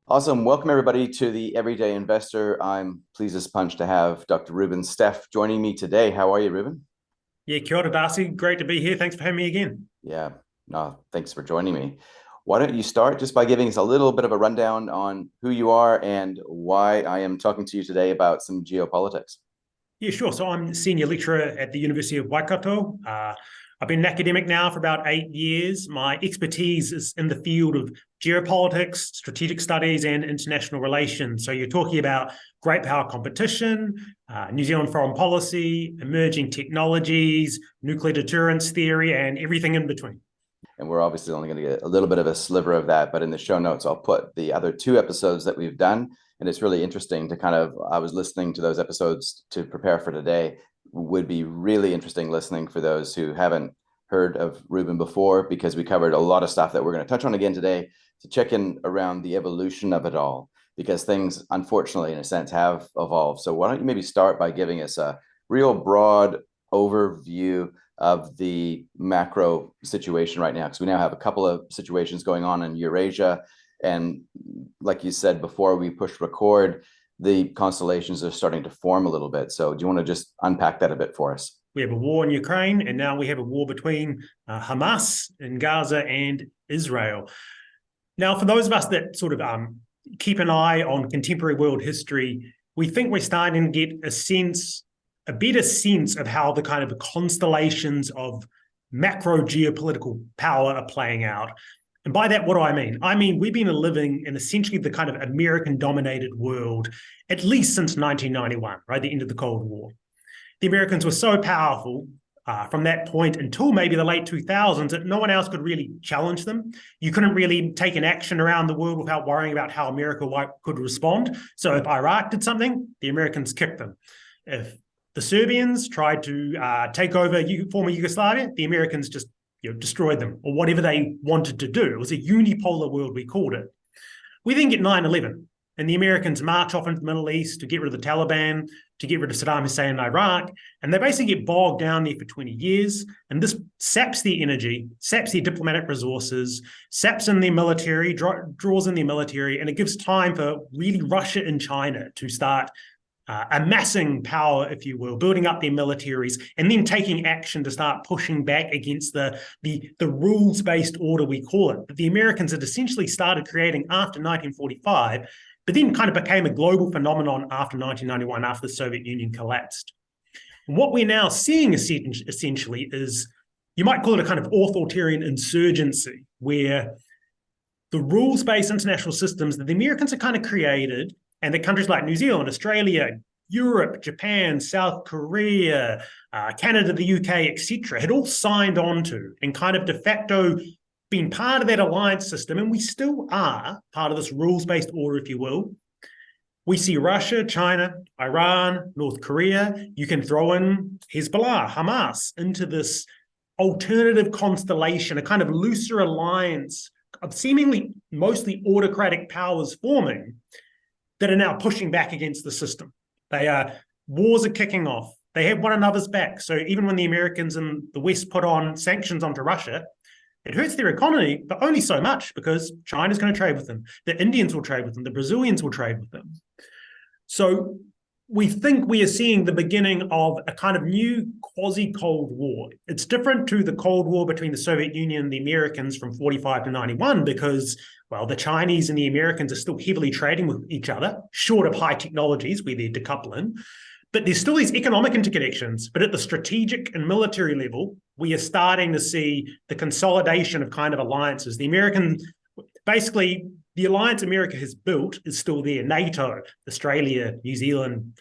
Awesome. Welcome, everybody, to the Everyday Investor. I'm pleased as punch to have Dr. Reuben Steff joining me today. How are you, Reuben? Yeah, kia ora, Darcy. Great to be here. Thanks for having me again. Yeah, no, thanks for joining me. Why don't you start just by giving us a little bit of a rundown on who you are and why I am talking to you today about some geopolitics? Yeah, sure. So I'm senior lecturer at the University of Waikato. I've been an academic now for about 8 years. My expertise is in the field of geopolitics, strategic studies, and international relations. So you're talking about great power competition, New Zealand foreign policy, emerging technologies, nuclear deterrence theory, and everything in between. And we're obviously only going to get a little bit of a sliver of that, but in the show notes, I'll put the other 2 episodes that we've done. And it's really interesting to I was listening to those episodes to prepare for today. Would be really interesting listening for those who haven't heard of Reuben before, because we covered a lot of stuff that we're going to touch on again today to check in around the evolution of it all, because things, unfortunately, in a sense, have evolved. So why don't you maybe start by giving us a real broad overview of the macro situation right now, because we now have a couple of situations going on in Eurasia. And like you said before we pushed record, the constellations are starting to form a little bit. So do you want to just unpack that a bit for us? We have a war in Ukraine, and now we have a war between Hamas in Gaza and Israel. Now, for those of us that sort of keep an eye on contemporary world history, we think we're starting to get a better sense of how the kind of constellations of macro geopolitical power are playing out. And by that, what do I mean? I mean, we've been living in essentially the kind of American-dominated world, at least since 1991, right, the end of the Cold War. The Americans were so powerful from that point until maybe the late 2000s that no one else could really challenge them. You couldn't really take an action around the world without worrying about how America could respond. So if Iraq did something, the Americans kicked them. If the Serbians tried to take over former Yugoslavia, the Americans just destroyed them, or whatever they wanted to do. It was a unipolar world, we called it. We then get 9/11, and the Americans march off into the Middle East to get rid of the Taliban, to get rid of Saddam Hussein in Iraq, and they basically get bogged down there for 20 years, and this saps their energy, saps their diplomatic resources, saps in their military, draws in their military, and it gives time for really Russia and China to start amassing power, if you will, building up their militaries, and then taking action to start pushing back against the rules-based order, we call it, that the Americans had essentially started creating after 1945, but then kind of became a global phenomenon after 1991, after the Soviet Union collapsed. And what we're now seeing essentially is, you might call it a kind of authoritarian insurgency, where the rules-based international systems that the Americans have kind of created, and that countries like New Zealand, Australia, Europe, Japan, South Korea, Canada, the UK, etc., had all signed on to and kind of de facto been part of that alliance system, and we still are part of this rules-based order, if you will. We see Russia, China, Iran, North Korea. You can throw in Hezbollah, Hamas into this alternative constellation, a kind of looser alliance of seemingly mostly autocratic powers forming that are now pushing back against the system. Wars are kicking off. They have one another's back. So even when the Americans and the West put on sanctions onto Russia, it hurts their economy, but only so much, because China's going to trade with them. The Indians will trade with them. The Brazilians will trade with them. So we think we are seeing the beginning of a kind of new quasi-Cold War. It's different to the Cold War between the Soviet Union and the Americans from 45 to 91 because, well, the Chinese and the Americans are still heavily trading with each other, short of high technologies where they're decoupling. But there's still these economic interconnections. But at the strategic and military level, we are starting to see the consolidation of kind of alliances. Basically, the alliance America has built is still there. NATO, Australia, New Zealand,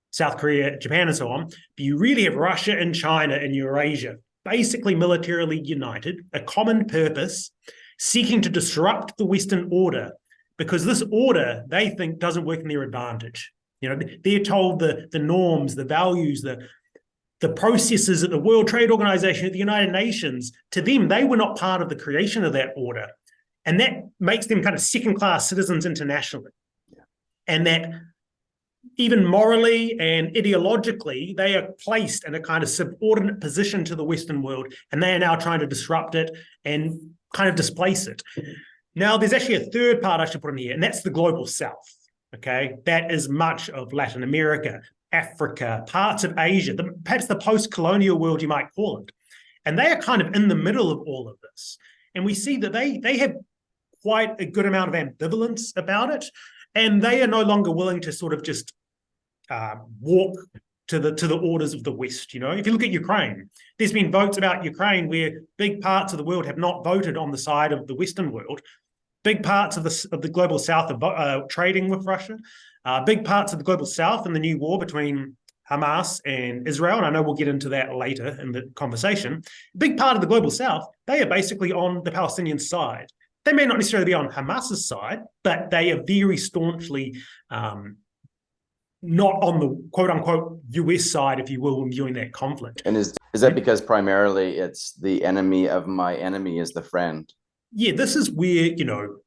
South Korea, Japan, and so on. But you really have Russia and China and Eurasia, basically militarily united, a common purpose, seeking to disrupt the Western order, because this order, they think, doesn't work in their advantage. They're told the norms, the values, the processes at the World Trade Organization, at the United Nations, to them, they were not part of the creation of that order. And that makes them kind of second-class citizens internationally. Yeah. And that even morally and ideologically, they are placed in a kind of subordinate position to the Western world, and they are now trying to disrupt it and kind of displace it. Now, there's actually a third part I should put in here, and that's the global south, okay? That is much of Latin America, Africa, parts of Asia, perhaps the post-colonial world, you might call it. And they are kind of in the middle of all of this. And we see that they have quite a good amount of ambivalence about it, and they are no longer willing to sort of just walk to the orders of the West. You know, if you look at Ukraine, there's been votes about Ukraine where big parts of the world have not voted on the side of the Western world. Big parts of the global South are trading with Russia. Big parts of the global South in the new war between Hamas and Israel, and I know we'll get into that later in the conversation. Big part of the global South, they are basically on the Palestinian side. They may not necessarily be on Hamas's side, but they are very staunchly not on the quote-unquote US side, if you will, when viewing that conflict. And is that because primarily it's the enemy of my enemy is the friend? Yeah, this is where, you know,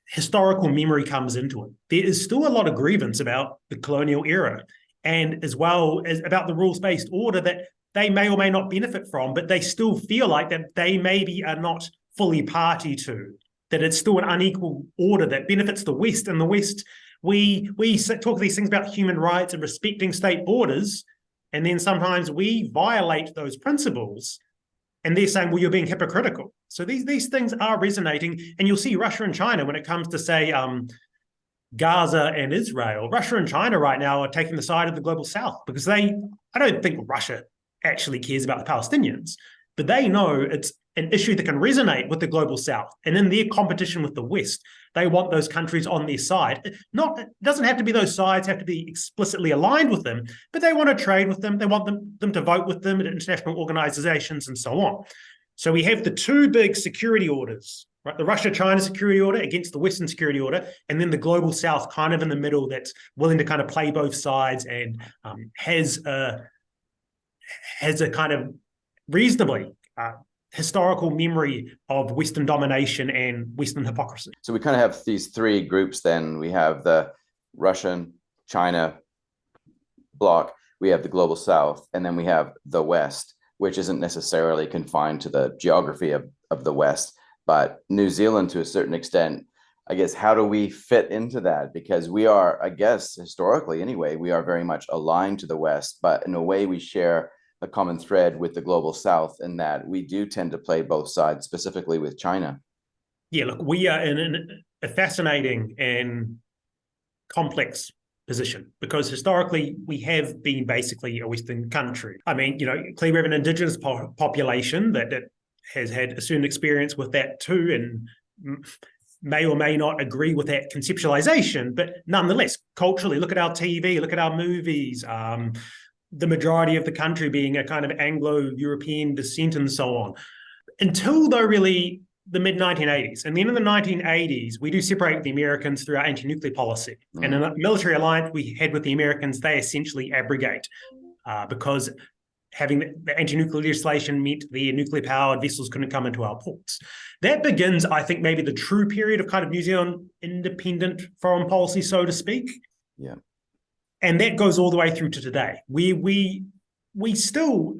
historical memory comes into it. There is still a lot of grievance about the colonial era, and as well as about the rules-based order that they may or may not benefit from, but they still feel like that they maybe are not fully party to, that it's still an unequal order that benefits the West. And the West, we talk these things about human rights and respecting state borders, and then sometimes we violate those principles, and they're saying, well, you're being hypocritical. So these things are resonating, and you'll see Russia and China when it comes to, say, Gaza and Israel. Russia and China right now are taking the side of the global South because I don't think Russia actually cares about the Palestinians, but they know it's an issue that can resonate with the global South. And in their competition with the West, they want those countries on their side. It doesn't have to be those sides have to be explicitly aligned with them, but they want to trade with them. They want them to vote with them at international organizations and so on. So we have the two big security orders, right? The Russia-China security order against the Western security order, and then the global South kind of in the middle that's willing to kind of play both sides and has a kind of reasonably historical memory of Western domination and Western hypocrisy. So we kind of have these three groups then. We have the Russian, China bloc, we have the global South, and then we have the West, which isn't necessarily confined to the geography of the West, but New Zealand to a certain extent. I guess, how do we fit into that? Because we are, I guess, historically anyway, we are very much aligned to the West, but in a way we share a common thread with the global South in that we do tend to play both sides, specifically with China. Yeah, look, we are in a fascinating and complex position because historically we have been basically a Western country. I mean, you know, clearly we have an indigenous population that has had a certain experience with that too, and may or may not agree with that conceptualization, but nonetheless, culturally, look at our TV, look at our movies, the majority of the country being a kind of Anglo-European descent and so on. Until though really the mid-1980s. And then in the 1980s, we do separate the Americans through our anti-nuclear policy. And in a military alliance we had with the Americans, they essentially abrogate because having the anti-nuclear legislation meant the nuclear-powered vessels couldn't come into our ports. That begins, I think, maybe the true period of kind of New Zealand independent foreign policy, so to speak. Yeah. And that goes all the way through to today. We still,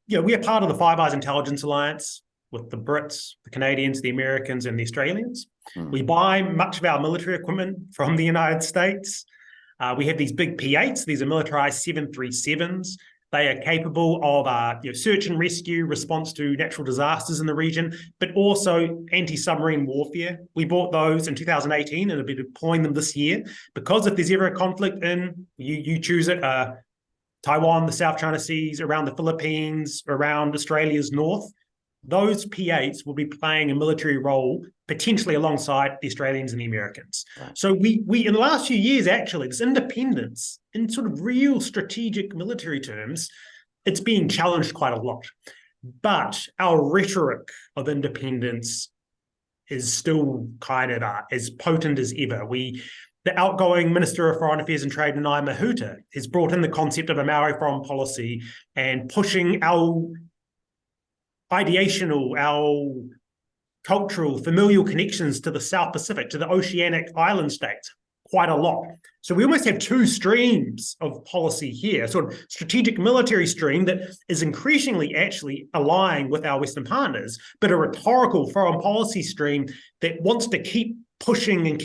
we are part of the Five Eyes Intelligence Alliance with the Brits, the Canadians, the Americans, and the Australians. We buy much of our military equipment from the United States. We have these big P-8s. These are militarized 737s. They are capable of search and rescue, response to natural disasters in the region, but also anti-submarine warfare. We bought those in 2018 and have been deploying them this year because if there's ever a conflict in, you choose it, Taiwan, the South China Seas, around the Philippines, around Australia's north, those P-8s will be playing a military role potentially alongside the Australians and the Americans. Right. So we in the last few years, actually, this independence in sort of real strategic military terms, it's being challenged quite a lot. But our rhetoric of independence is still kind of as potent as ever. The outgoing Minister of Foreign Affairs and Trade, Nai Mahuta, has brought in the concept of a Maori foreign policy and pushing our ideational, our cultural, familial connections to the South Pacific, to the oceanic island states, quite a lot. So we almost have two streams of policy here, sort of strategic military stream that is increasingly actually aligning with our Western partners, but a rhetorical foreign policy stream that wants to keep pushing and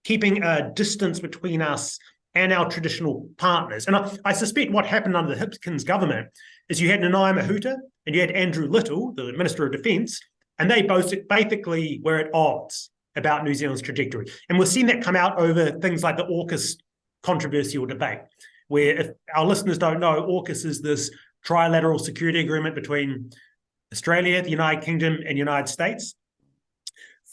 keeping a distance between us and our traditional partners. And I suspect what happened under the Hipkins government is you had Nanaia Mahuta and you had Andrew Little, the Minister of Defence, and they both basically were at odds about New Zealand's trajectory. And we've seen that come out over things like the AUKUS controversial debate, where, if our listeners don't know, AUKUS is this trilateral security agreement between Australia, the United Kingdom, and United States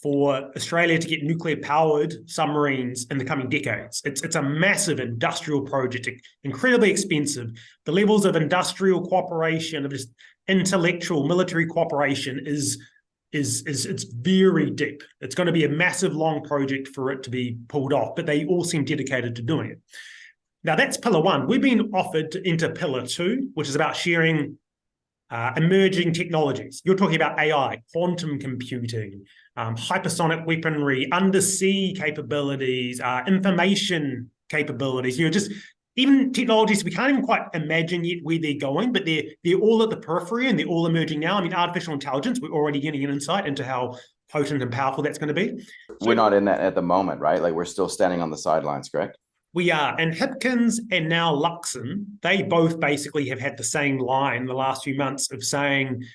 for Australia to get nuclear-powered submarines in the coming decades. It's a massive industrial project, incredibly expensive. The levels of industrial cooperation, of just intellectual military cooperation is it's very deep. It's going to be a massive, long project for it to be pulled off, but they all seem dedicated to doing it. Now, that's pillar one. We've been offered to enter pillar two, which is about sharing emerging technologies. You're talking about AI, quantum computing, hypersonic weaponry, undersea capabilities, information capabilities. Just even technologies we can't even quite imagine yet where they're going, but they're all at the periphery and they're all emerging now. I mean, artificial intelligence, we're already getting an insight into how potent and powerful that's going to be. We're not in that at the moment, right? Like, we're still standing on the sidelines, correct? We are. And Hipkins and now Luxon, they both basically have had the same line the last few months of saying,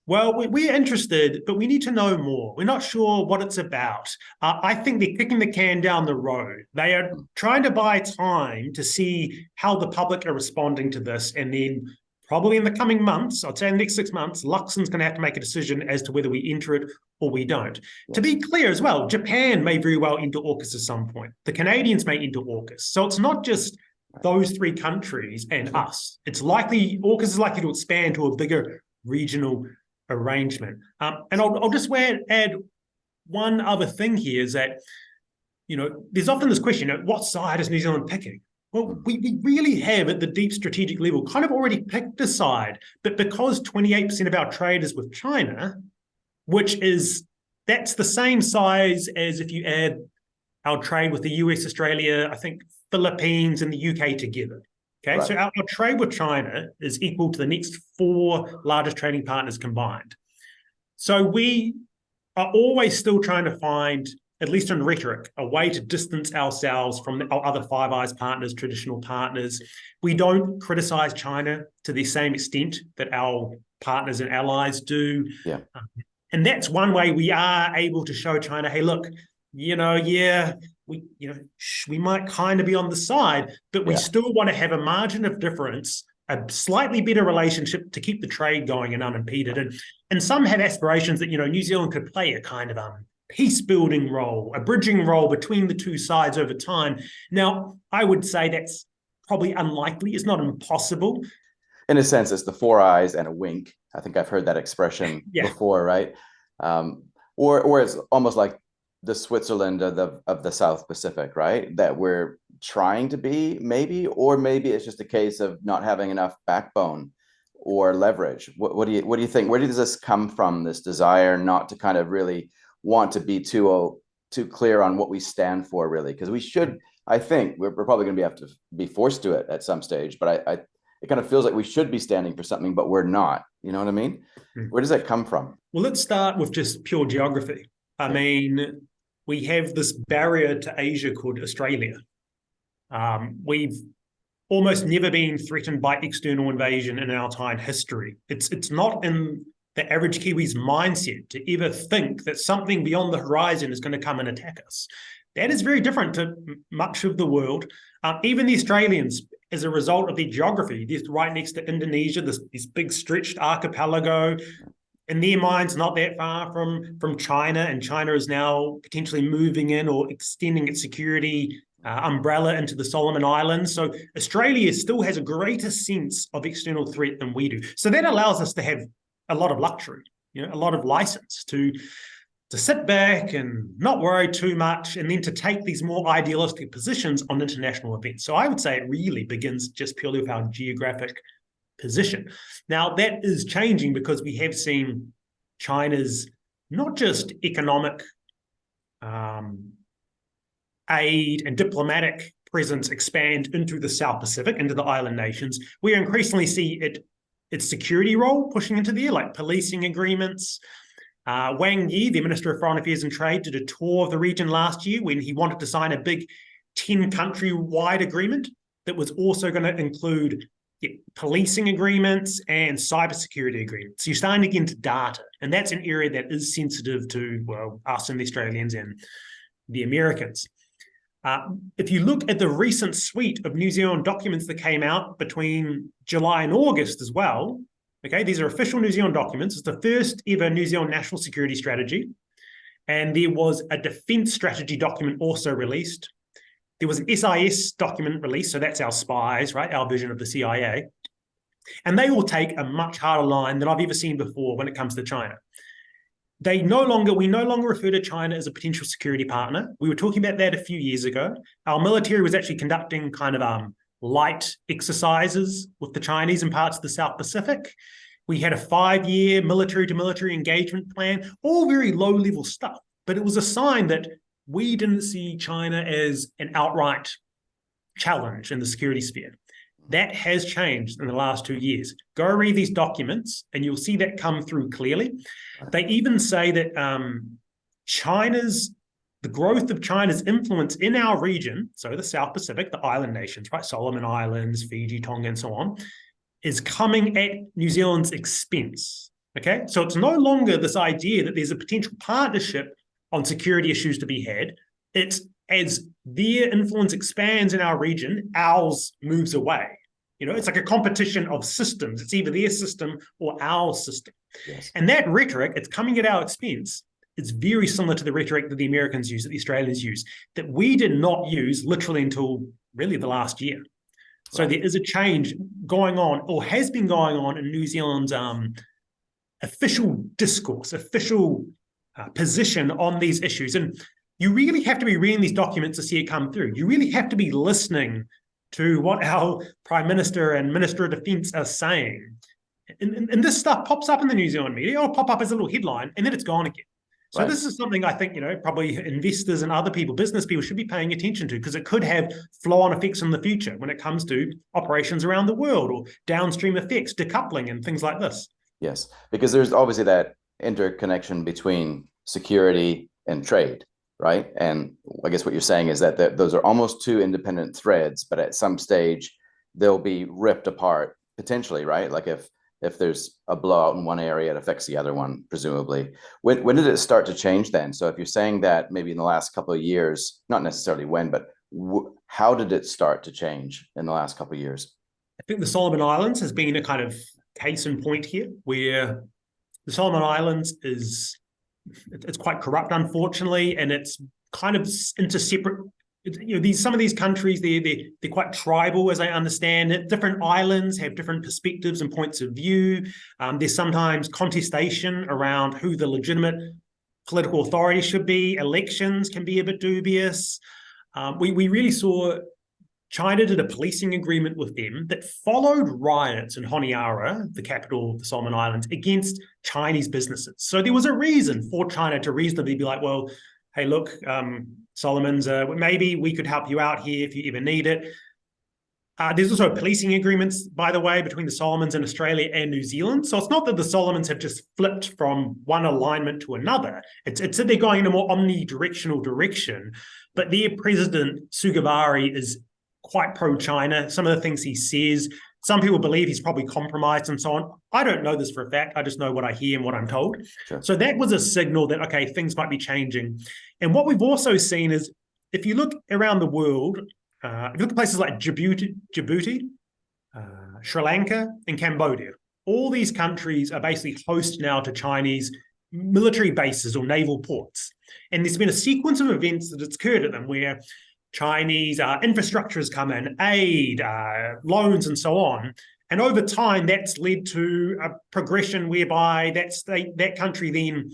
well, we're interested, but we need to know more. We're not sure what it's about. I think they're kicking the can down the road. They are trying to buy time to see how the public are responding to this. And then probably in the coming months, I'd say in the next 6 months, Luxon's going to have to make a decision as to whether we enter it or we don't. Yeah. To be clear as well, Japan may very well enter AUKUS at some point. The Canadians may enter AUKUS. So it's not just those three countries and us. It's likely, AUKUS is likely to expand to a bigger regional arrangement. And I'll just add one other thing here is that, there's often this question, what side is New Zealand picking? Well, we really have at the deep strategic level kind of already picked a side, but because 28% of our trade is with China, that's the same size as if you add our trade with the US, Australia, I think Philippines and the UK together. Okay, right. So our trade with China is equal to the next 4 largest trading partners combined. So we are always still trying to find, at least in rhetoric, a way to distance ourselves from our other Five Eyes partners, traditional partners. We don't criticize China to the same extent that our partners and allies do. Yeah. And that's one way we are able to show China, hey, look, we might kind of be on the side, but we still want to have a margin of difference, a slightly better relationship to keep the trade going and unimpeded. And some have aspirations that, New Zealand could play a kind of peace-building role, a bridging role between the two sides over time. Now, I would say that's probably unlikely. It's not impossible. In a sense, it's the 4 eyes and a wink. I think I've heard that expression before, right? Or it's almost like the Switzerland of the South Pacific, right? That we're trying to be, maybe, or maybe it's just a case of not having enough backbone or leverage. What do you think? Where does this come from? This desire not to kind of really want to be too clear on what we stand for, really? Because we should. I think we're probably going to have to be forced to it at some stage. But it kind of feels like we should be standing for something, but we're not. You know what I mean? Where does that come from? Well, let's start with just pure geography. I mean, we have this barrier to Asia called Australia. We've almost never been threatened by external invasion in our entire history. It's not in the average Kiwi's mindset to ever think that something beyond the horizon is going to come and attack us. That is very different to much of the world. Even the Australians, as a result of their geography, they're right next to Indonesia, this big stretched archipelago. In their minds, not that far from China, and China is now potentially moving in or extending its security umbrella into the Solomon Islands. So Australia still has a greater sense of external threat than we do. So that allows us to have a lot of luxury, a lot of license to sit back and not worry too much, and then to take these more idealistic positions on international events. So I would say it really begins just purely with our geographic position. Now, that is changing because we have seen China's not just economic aid and diplomatic presence expand into the South Pacific, into the island nations, we increasingly see its security role pushing into there, like policing agreements. Wang Yi, the Minister of Foreign Affairs and Trade, did a tour of the region last year when he wanted to sign a big 10-country-wide agreement that was also going to include policing agreements and cybersecurity agreements. So you're starting to get into data, and that's an area that is sensitive to, well, us and the Australians and the Americans. If you look at the recent suite of New Zealand documents that came out between July and August as well, okay, these are official New Zealand documents. It's the first ever New Zealand national security strategy. And there was a defense strategy document also released. There was an SIS document released, so that's our spies, right? Our vision of the CIA. And they all take a much harder line than I've ever seen before when it comes to China. We no longer refer to China as a potential security partner. We were talking about that a few years ago. Our military was actually conducting kind of light exercises with the Chinese in parts of the South Pacific. We had a 5-year military-to-military engagement plan, all very low-level stuff. But it was a sign that we didn't see China as an outright challenge in the security sphere. That has changed in the last 2 years. Go read these documents and you'll see that come through clearly. They even say that the growth of China's influence in our region, so the South Pacific, the island nations, right, Solomon Islands, Fiji, Tonga, and so on, is coming at New Zealand's expense, okay? So it's no longer this idea that there's a potential partnership on security issues to be had. It's as their influence expands in our region, ours moves away. You know, it's like a competition of systems. It's either their system or our system. Yes. And that rhetoric, it's coming at our expense. It's very similar to the rhetoric that the Americans use, that the Australians use, that we did not use literally until really the last year. So there is a change going on, or has been going on, in New Zealand's official discourse, official position on these issues. And you really have to be reading these documents to see it come through. You really have to be listening to what our Prime Minister and Minister of Defence are saying. And this stuff pops up in the New Zealand media. It'll pop up as a little headline, and then it's gone again. So This is something I think, probably investors and other people, business people, should be paying attention to, because it could have flow-on effects in the future when it comes to operations around the world, or downstream effects, decoupling and things like this. Yes, because there's obviously that interconnection between security and trade, right? And I guess what you're saying is that those are almost two independent threads, but at some stage they'll be ripped apart potentially, right? Like if there's a blowout in one area, it affects the other one, presumably. When did it start to change then? So if you're saying that maybe in the last couple of years, not necessarily when, but how did it start to change in the last couple of years? I think the Solomon Islands has been a kind of case in point here, where the Solomon Islands it's quite corrupt, unfortunately, and it's kind of into separate. Some of these countries, they're quite tribal, as I understand it. Different islands have different perspectives and points of view. There's sometimes contestation around who the legitimate political authority should be. Elections can be a bit dubious. We really saw China did a policing agreement with them that followed riots in Honiara, the capital of the Solomon Islands, against Chinese businesses. So there was a reason for China to reasonably be like, well, hey, look, Solomons, maybe we could help you out here if you ever need it. There's also policing agreements, by the way, between the Solomons and Australia and New Zealand. So it's not that the Solomons have just flipped from one alignment to another. It's that they're going in a more omnidirectional direction. But their president, Sugawari, is quite pro-China. Some of the things he says, some people believe he's probably compromised and so on. I don't know this for a fact. I just know what I hear and what I'm told. Sure. So that was a signal that, okay, things might be changing. And what we've also seen is, if you look around the world, if you look at places like Djibouti, Sri Lanka, and Cambodia, all these countries are basically host now to Chinese military bases or naval ports. And there's been a sequence of events that has occurred at them where Chinese infrastructure has come in, aid, loans, and so on. And over time, that's led to a progression whereby that country then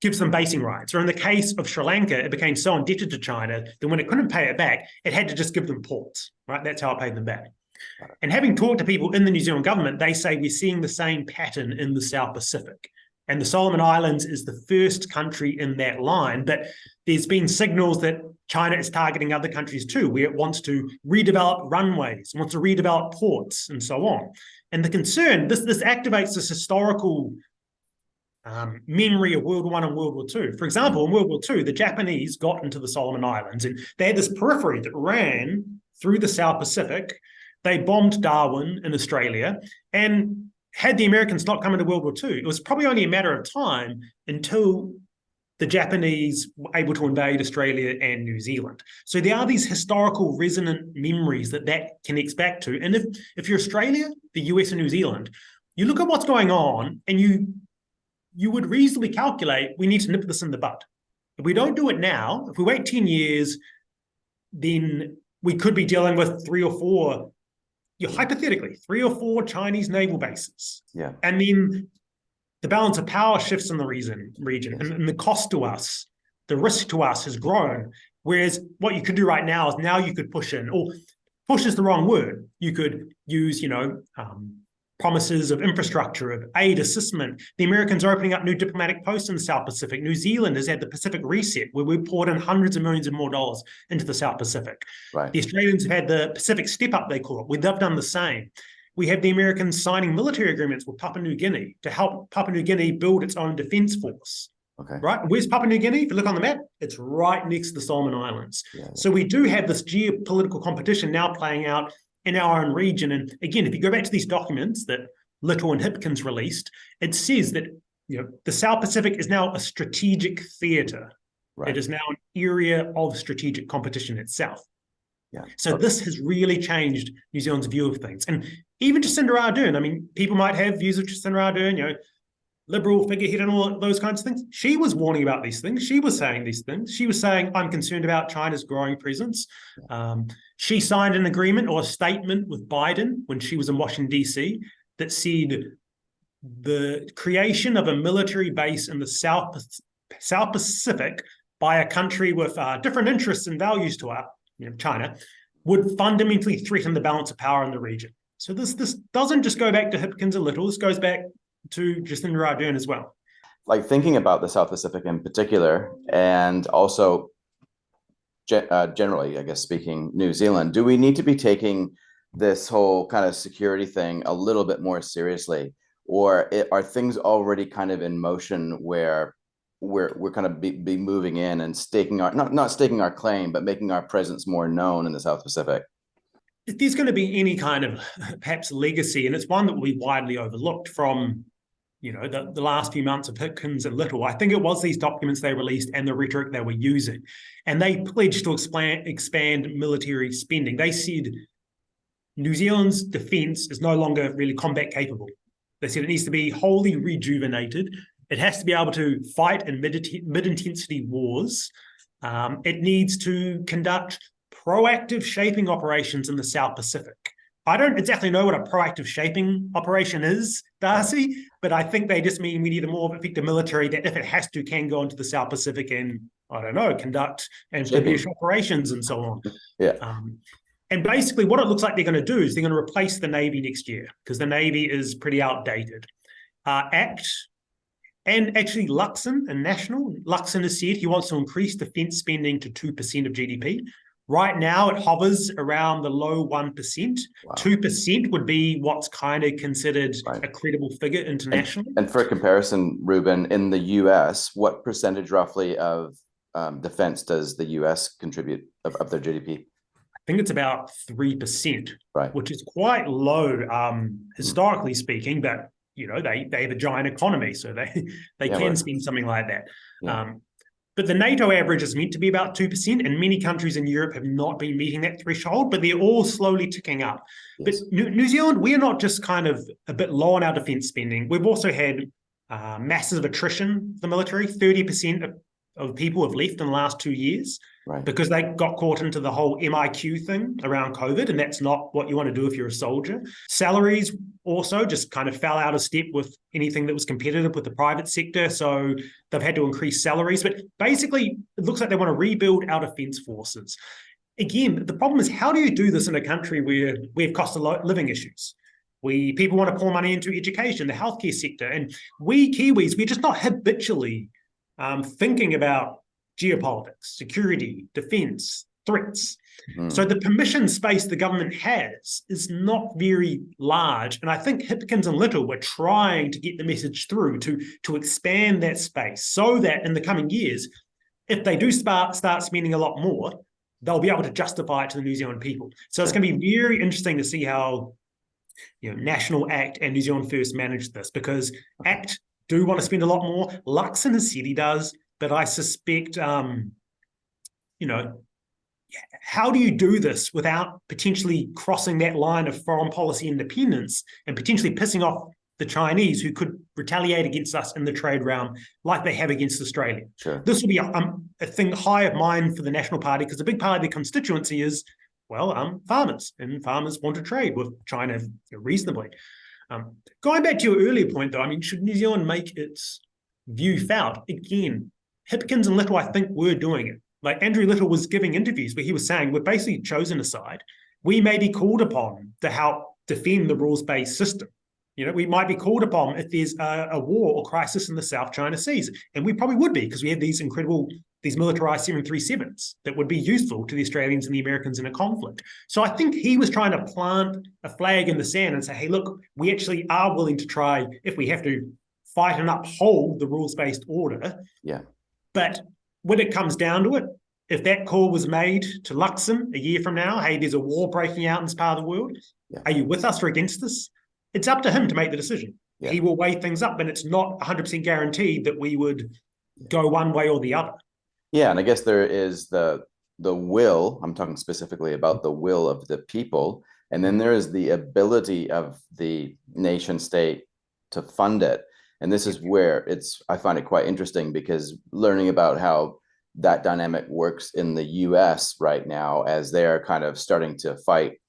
gives them basing rights. Or in the case of Sri Lanka, it became so indebted to China that when it couldn't pay it back, it had to just give them ports, right? That's how it paid them back. And having talked to people in the New Zealand government, they say we're seeing the same pattern in the South Pacific. And the Solomon Islands is the first country in that line. But there's been signals that China is targeting other countries too, where it wants to redevelop runways, wants to redevelop ports, and so on. And the concern, this activates this historical memory of World War I and World War II. For example, in World War II, the Japanese got into the Solomon Islands, and they had this periphery that ran through the South Pacific. They bombed Darwin in Australia, and had the Americans not come into World War II, it was probably only a matter of time until the Japanese were able to invade Australia and New Zealand. So there are these historical resonant memories that connects back to. And if you're Australia, the US, and New Zealand, you look at what's going on, and you would reasonably calculate we need to nip this in the bud. If we don't do it now, if we wait 10 years, then we could be dealing with hypothetically, 3 or 4 Chinese naval bases. Yeah. And then the balance of power shifts in the region, Yes. and the cost to us, the risk to us has grown. Whereas what you could do right now is now you could push in, or push is the wrong word. You could use, promises of infrastructure, of aid, assistment. The Americans are opening up new diplomatic posts in the South Pacific. New Zealand has had the Pacific Reset, where we poured in hundreds of millions of more dollars into the South Pacific. Right. The Australians have had the Pacific Step Up, they call it, where they've done the same. We have the Americans signing military agreements with Papua New Guinea to help Papua New Guinea build its own defense force. Okay. Right? Where's Papua New Guinea? If you look on the map, it's right next to the Solomon Islands. Yeah. So we do have this geopolitical competition now playing out in our own region. And again, if you go back to these documents that Little and Hipkins released, it says that the South Pacific is now a strategic theater. Right. It is now an area of strategic competition itself. Yeah. So this has really changed New Zealand's view of things. And even Jacinda Ardern, I mean, people might have views of Jacinda Ardern, liberal figurehead and all those kinds of things. She was warning about these things. She was saying these things. She was saying, I'm concerned about China's growing presence. She signed an agreement or a statement with Biden when she was in Washington, D.C., that said the creation of a military base in the South Pacific by a country with different interests and values to us, China, would fundamentally threaten the balance of power in the region. So this doesn't just go back to Hipkins a little, this goes back to Jacinda Ardern as well. Like thinking about the South Pacific in particular, and also generally, I guess, speaking New Zealand, do we need to be taking this whole kind of security thing a little bit more seriously, or are things already kind of in motion where we're kind of be moving in and staking our not staking our claim, but making our presence more known in the South Pacific? If there's going to be any kind of perhaps legacy, and it's one that we widely overlooked from the last few months of Hipkins and Little, I think it was these documents they released and the rhetoric they were using, and they pledged to expand military spending. They said New Zealand's defence is no longer really combat capable. They said it needs to be wholly rejuvenated. It has to be able to fight in mid-intensity wars. It needs to conduct proactive shaping operations in the South Pacific. I don't exactly know what a proactive shaping operation is, Darcy, but I think they just mean we need a more effective military that, if it has to, can go into the South Pacific and, conduct amphibious operations and so on. Yeah. And basically what it looks like they're going to do is they're going to replace the Navy next year, because the Navy is pretty outdated. ACT and actually Luxon and National, Luxon has said he wants to increase defence spending to 2% of GDP. Right now it hovers around the low 1%. Wow. 2% would be what's kind of considered a credible figure internationally. And for comparison, Reuben, in the US, what percentage roughly of defense does the US contribute of their GDP? I think it's about 3%, right, which is quite low, historically speaking, but they have a giant economy, so they can spend something like that. Yeah. But the NATO average is meant to be about 2%, and many countries in Europe have not been meeting that threshold, but they're all slowly ticking up. Yes. But New Zealand, we are not just kind of a bit low on our defence spending. We've also had massive attrition of the military. 30% of people have left in the last 2 years. Right. Because they got caught into the whole MIQ thing around COVID, and that's not what you want to do if you're a soldier. Salaries also just kind of fell out of step with anything that was competitive with the private sector, so they've had to increase salaries. But basically, it looks like they want to rebuild our defence forces. Again, the problem is, how do you do this in a country where we have cost of living issues? People want to pour money into education, the healthcare sector. And we Kiwis, we're just not habitually thinking about geopolitics, security, defense, threats. So the permission space the government has is not very large. And I think Hipkins and Little were trying to get the message through to expand that space so that in the coming years, if they do start spending a lot more, they'll be able to justify it to the New Zealand people. So it's going to be very interesting to see how National Act and New Zealand First manage this, because Act do want to spend a lot more. Luxon has said he does, but I suspect, how do you do this without potentially crossing that line of foreign policy independence and potentially pissing off the Chinese, who could retaliate against us in the trade realm like they have against Australia? Sure. This will be a thing high of mind for the National Party, because a big part of their constituency is, farmers, and farmers want to trade with China reasonably. Going back to your earlier point, though, should New Zealand make its view felt? Again, Hipkins and Little, I think, were doing it. Like Andrew Little was giving interviews where he was saying, we're basically chosen a side. We may be called upon to help defend the rules-based system. We might be called upon if there's a war or crisis in the South China Seas. And we probably would be, because we have these militarized 737s that would be useful to the Australians and the Americans in a conflict. So I think he was trying to plant a flag in the sand and say, hey, look, we actually are willing to try, if we have to, fight and uphold the rules-based order. Yeah. But when it comes down to it, if that call was made to Luxon a year from now, hey, there's a war breaking out in this part of the world, are you with us or against us? It's up to him to make the decision. Yeah. He will weigh things up, and it's not 100% guaranteed that we would go one way or the other. Yeah, and I guess there is the will. I'm talking specifically about the will of the people, and then there is the ability of the nation state to fund it. And this is where I find it quite interesting, because learning about how that dynamic works in the US right now, as they're kind of starting to fight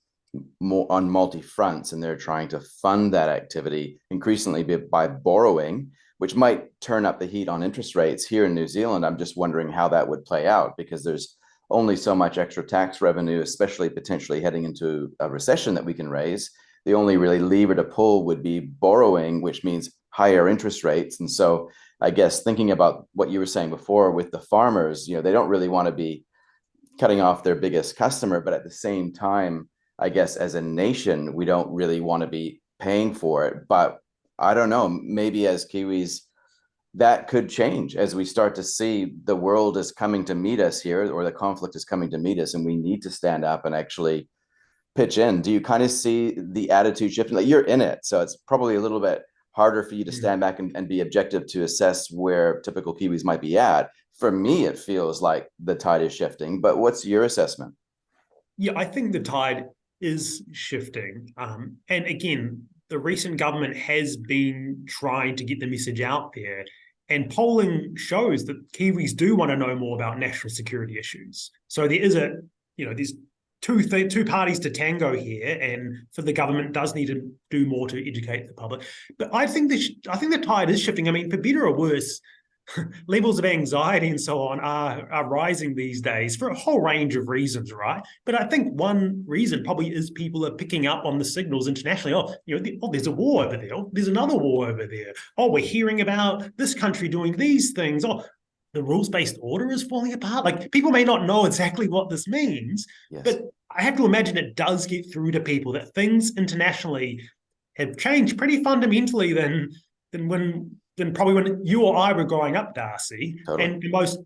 more on multi fronts, and they're trying to fund that activity increasingly by borrowing, which might turn up the heat on interest rates here in New Zealand. I'm just wondering how that would play out, because there's only so much extra tax revenue, especially potentially heading into a recession, that we can raise. The only really lever to pull would be borrowing, which means higher interest rates. And so I guess thinking about what you were saying before with the farmers, they don't really want to be cutting off their biggest customer, but at the same time, I guess as a nation, we don't really want to be paying for it. But I don't know, maybe as Kiwis, that could change as we start to see the world is coming to meet us here, or the conflict is coming to meet us, and we need to stand up and actually pitch in. Do you kind of see the attitude shifting? Like, you're in it, so it's probably a little bit harder for you to stand back and be objective to assess where typical Kiwis might be at. For me, it feels like the tide is shifting, but what's your assessment? Yeah, I think the tide is shifting. And again, the recent government has been trying to get the message out there, and polling shows that Kiwis do want to know more about national security issues. So there is there's two parties to tango here, and for the government does need to do more to educate the public. But I think the tide is shifting. For better or worse, levels of anxiety and so on are rising these days for a whole range of reasons, right? But I think one reason probably is people are picking up on the signals internationally. There's a war over there. Oh, there's another war over there. Oh, we're hearing about this country doing these things. Oh, the rules-based order is falling apart. Like, people may not know exactly what this means, but I have to imagine it does get through to people that things internationally have changed pretty fundamentally than probably when you or I were growing up, Darcy. Totally. And most,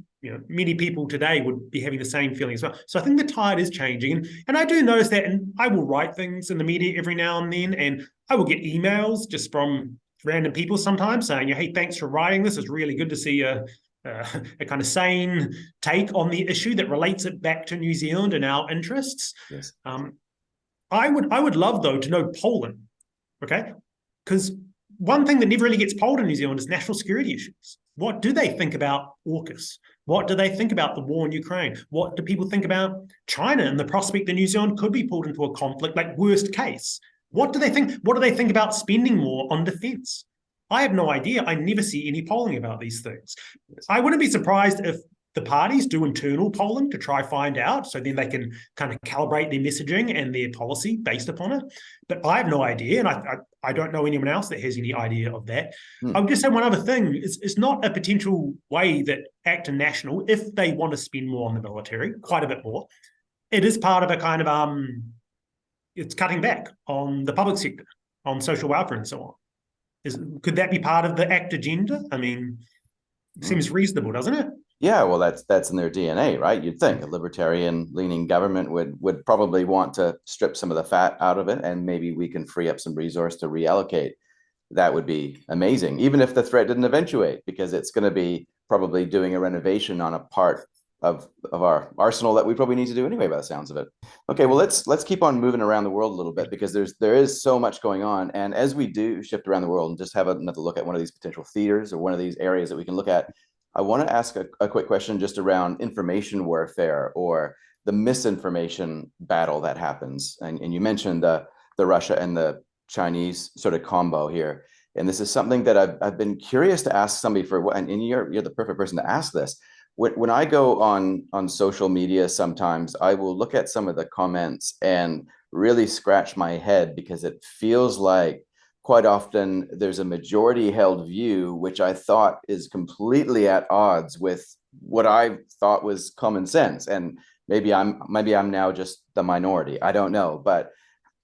many people today would be having the same feeling as well. So I think the tide is changing. And I do notice that, and I will write things in the media every now and then, and I will get emails just from random people sometimes saying, hey, thanks for writing this. It's really good to see a kind of sane take on the issue that relates it back to New Zealand and our interests. Yes. I would love, though, to know Poland, okay? Because one thing that never really gets polled in New Zealand is national security issues. What do they think about AUKUS? What do they think about the war in Ukraine? What do people think about China and the prospect that New Zealand could be pulled into a conflict, like worst case? What do they think? What do they think about spending more on defense? I have no idea. I never see any polling about these things. I wouldn't be surprised if the parties do internal polling to try find out, so then they can kind of calibrate their messaging and their policy based upon it. But I have no idea, and I don't know anyone else that has any idea of that. I would just say one other thing. It's not a potential way that Acton National, if they want to spend more on the military, quite a bit more, it is part of a kind of, it's cutting back on the public sector, on social welfare and so on. Could that be part of the ACT agenda? I mean, it seems reasonable, doesn't it? Yeah, well, that's in their DNA, right? You'd think a libertarian-leaning government would probably want to strip some of the fat out of it, and maybe we can free up some resource to reallocate. That would be amazing, even if the threat didn't eventuate, because it's going to be probably doing a renovation on a part of our arsenal that we probably need to do anyway, by the sounds of it. Okay, well, let's keep on moving around the world a little bit, because there is so much going on, and as we do shift around the world and just have another look at one of these potential theaters or one of these areas that we can look at, I want to ask a quick question just around information warfare or the misinformation battle that happens. And you mentioned the Russia and the Chinese sort of combo here. And this is something that I've been curious to ask somebody for, and you're the perfect person to ask this. When I go on social media, sometimes I will look at some of the comments and really scratch my head, because it feels like quite often there's a majority held view, which I thought is completely at odds with what I thought was common sense. And maybe I'm now just the minority. I don't know. But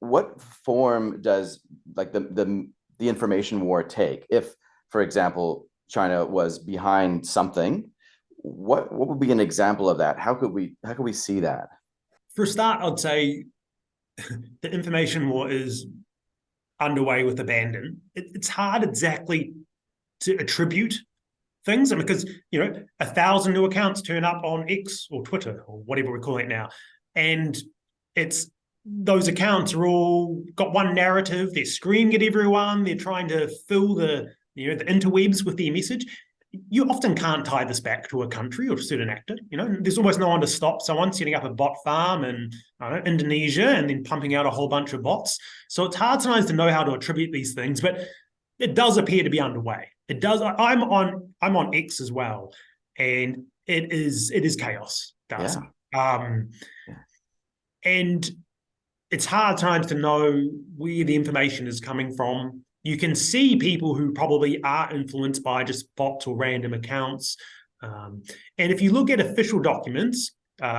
what form does like the information war take? If, for example, China was behind something, what would be an example of that? How could we see that? For a start, I'd say the information war is underway with abandon. It's hard exactly to attribute things, and because 1,000 new accounts turn up on X or Twitter or whatever we're calling it now, and it's those accounts are all got one narrative. They're screaming at everyone. They're trying to fill the the interwebs with their message. You often can't tie this back to a country or a certain actor. There's almost no one to stop someone setting up a bot farm in Indonesia and then pumping out a whole bunch of bots. So it's hard sometimes to know how to attribute these things, but it does appear to be underway. It does. I'm on X as well, and it is chaos, Darcy. Yeah. And it's hard times to know where the information is coming from. You can see people who probably are influenced by just bots or random accounts. And if you look at official documents,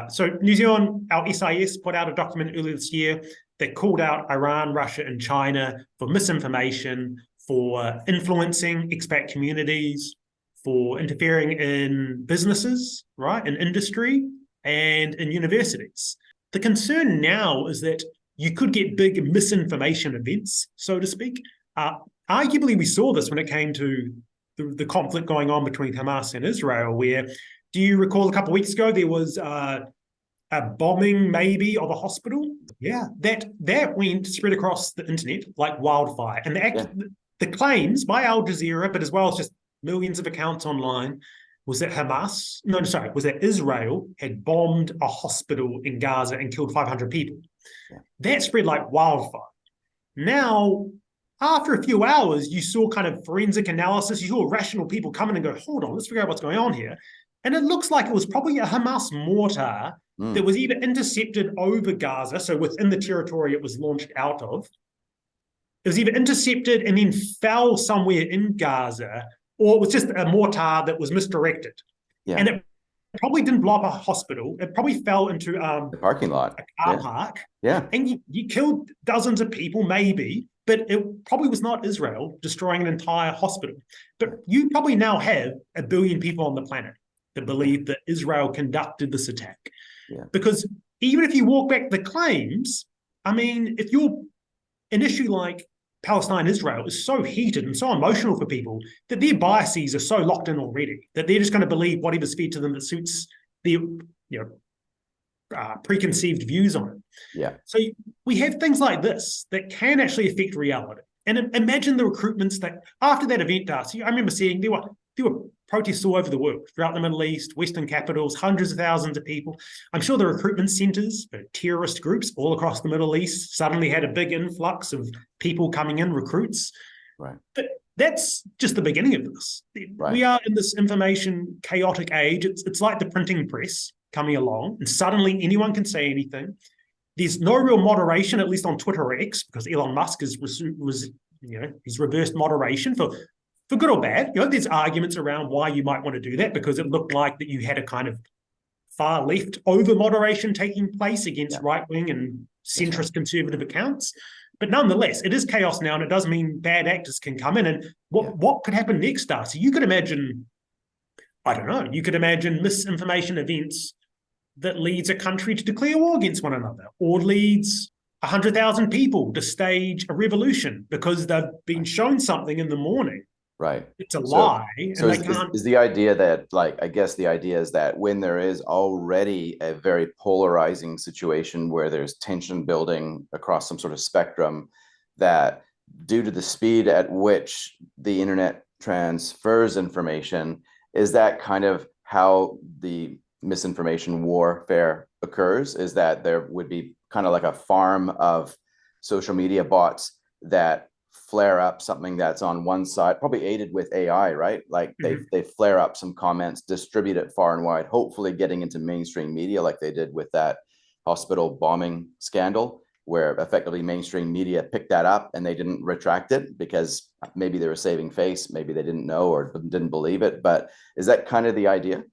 so New Zealand, our SIS put out a document earlier this year that called out Iran, Russia, and China for misinformation, for influencing expat communities, for interfering in businesses, right, in industry, and in universities. The concern now is that you could get big misinformation events, so to speak. Arguably, we saw this when it came to the conflict going on between Hamas and Israel, where, do you recall a couple of weeks ago, there was a bombing maybe of a hospital? Yeah, that went spread across the internet like wildfire. And the claims by Al Jazeera, but as well as just millions of accounts online, was that was that Israel had bombed a hospital in Gaza and killed 500 people. Yeah. That spread like wildfire. Now, after a few hours, you saw kind of forensic analysis. You saw rational people come in and go, hold on, let's figure out what's going on here. And it looks like it was probably a Hamas mortar that was either intercepted over Gaza, so within the territory it was launched out of. It was either intercepted and then fell somewhere in Gaza, or it was just a mortar that was misdirected. Yeah. And it probably didn't blow up a hospital. It probably fell into the parking lot, a car park. Yeah. And you killed dozens of people, maybe, but it probably was not Israel destroying an entire hospital. But you probably now have 1 billion people on the planet that believe that Israel conducted this attack. Yeah. Because even if you walk back the claims, I mean, if you're an issue like Palestine-Israel is so heated and so emotional for people that their biases are so locked in already that they're just going to believe whatever's fed to them that suits their preconceived views on it. Yeah. So we have things like this that can actually affect reality. And imagine the recruitments that after that event, Darcy, I remember seeing there were protests all over the world, throughout the Middle East, Western capitals, hundreds of thousands of people. I'm sure the recruitment centers for terrorist groups all across the Middle East suddenly had a big influx of people coming in, recruits. Right. But that's just the beginning of this. Right. We are in this information chaotic age. It's like the printing press coming along, and suddenly anyone can say anything. There's no real moderation, at least on Twitter or X, because Elon Musk he's reversed moderation for good or bad. There's arguments around why you might want to do that, because it looked like that you had a kind of far left over moderation taking place against right wing and centrist conservative accounts. But nonetheless, it is chaos now, and it does mean bad actors can come in. And what could happen next, Darcy? You could imagine, I don't know, you could imagine misinformation events that leads a country to declare war against one another, or leads 100,000 people to stage a revolution because they've been shown something in the morning. Right. It's a lie. So is the idea that, like, I guess the idea is that when there is already a very polarizing situation where there's tension building across some sort of spectrum, that due to the speed at which the internet transfers information, is that kind of how the misinformation warfare occurs? Is that there would be kind of like a farm of social media bots that flare up something that's on one side, probably aided with AI, right? Like they flare up some comments, distribute it far and wide, hopefully getting into mainstream media like they did with that hospital bombing scandal, where effectively mainstream media picked that up and they didn't retract it because maybe they were saving face, maybe they didn't know or didn't believe it. But is that kind of the idea?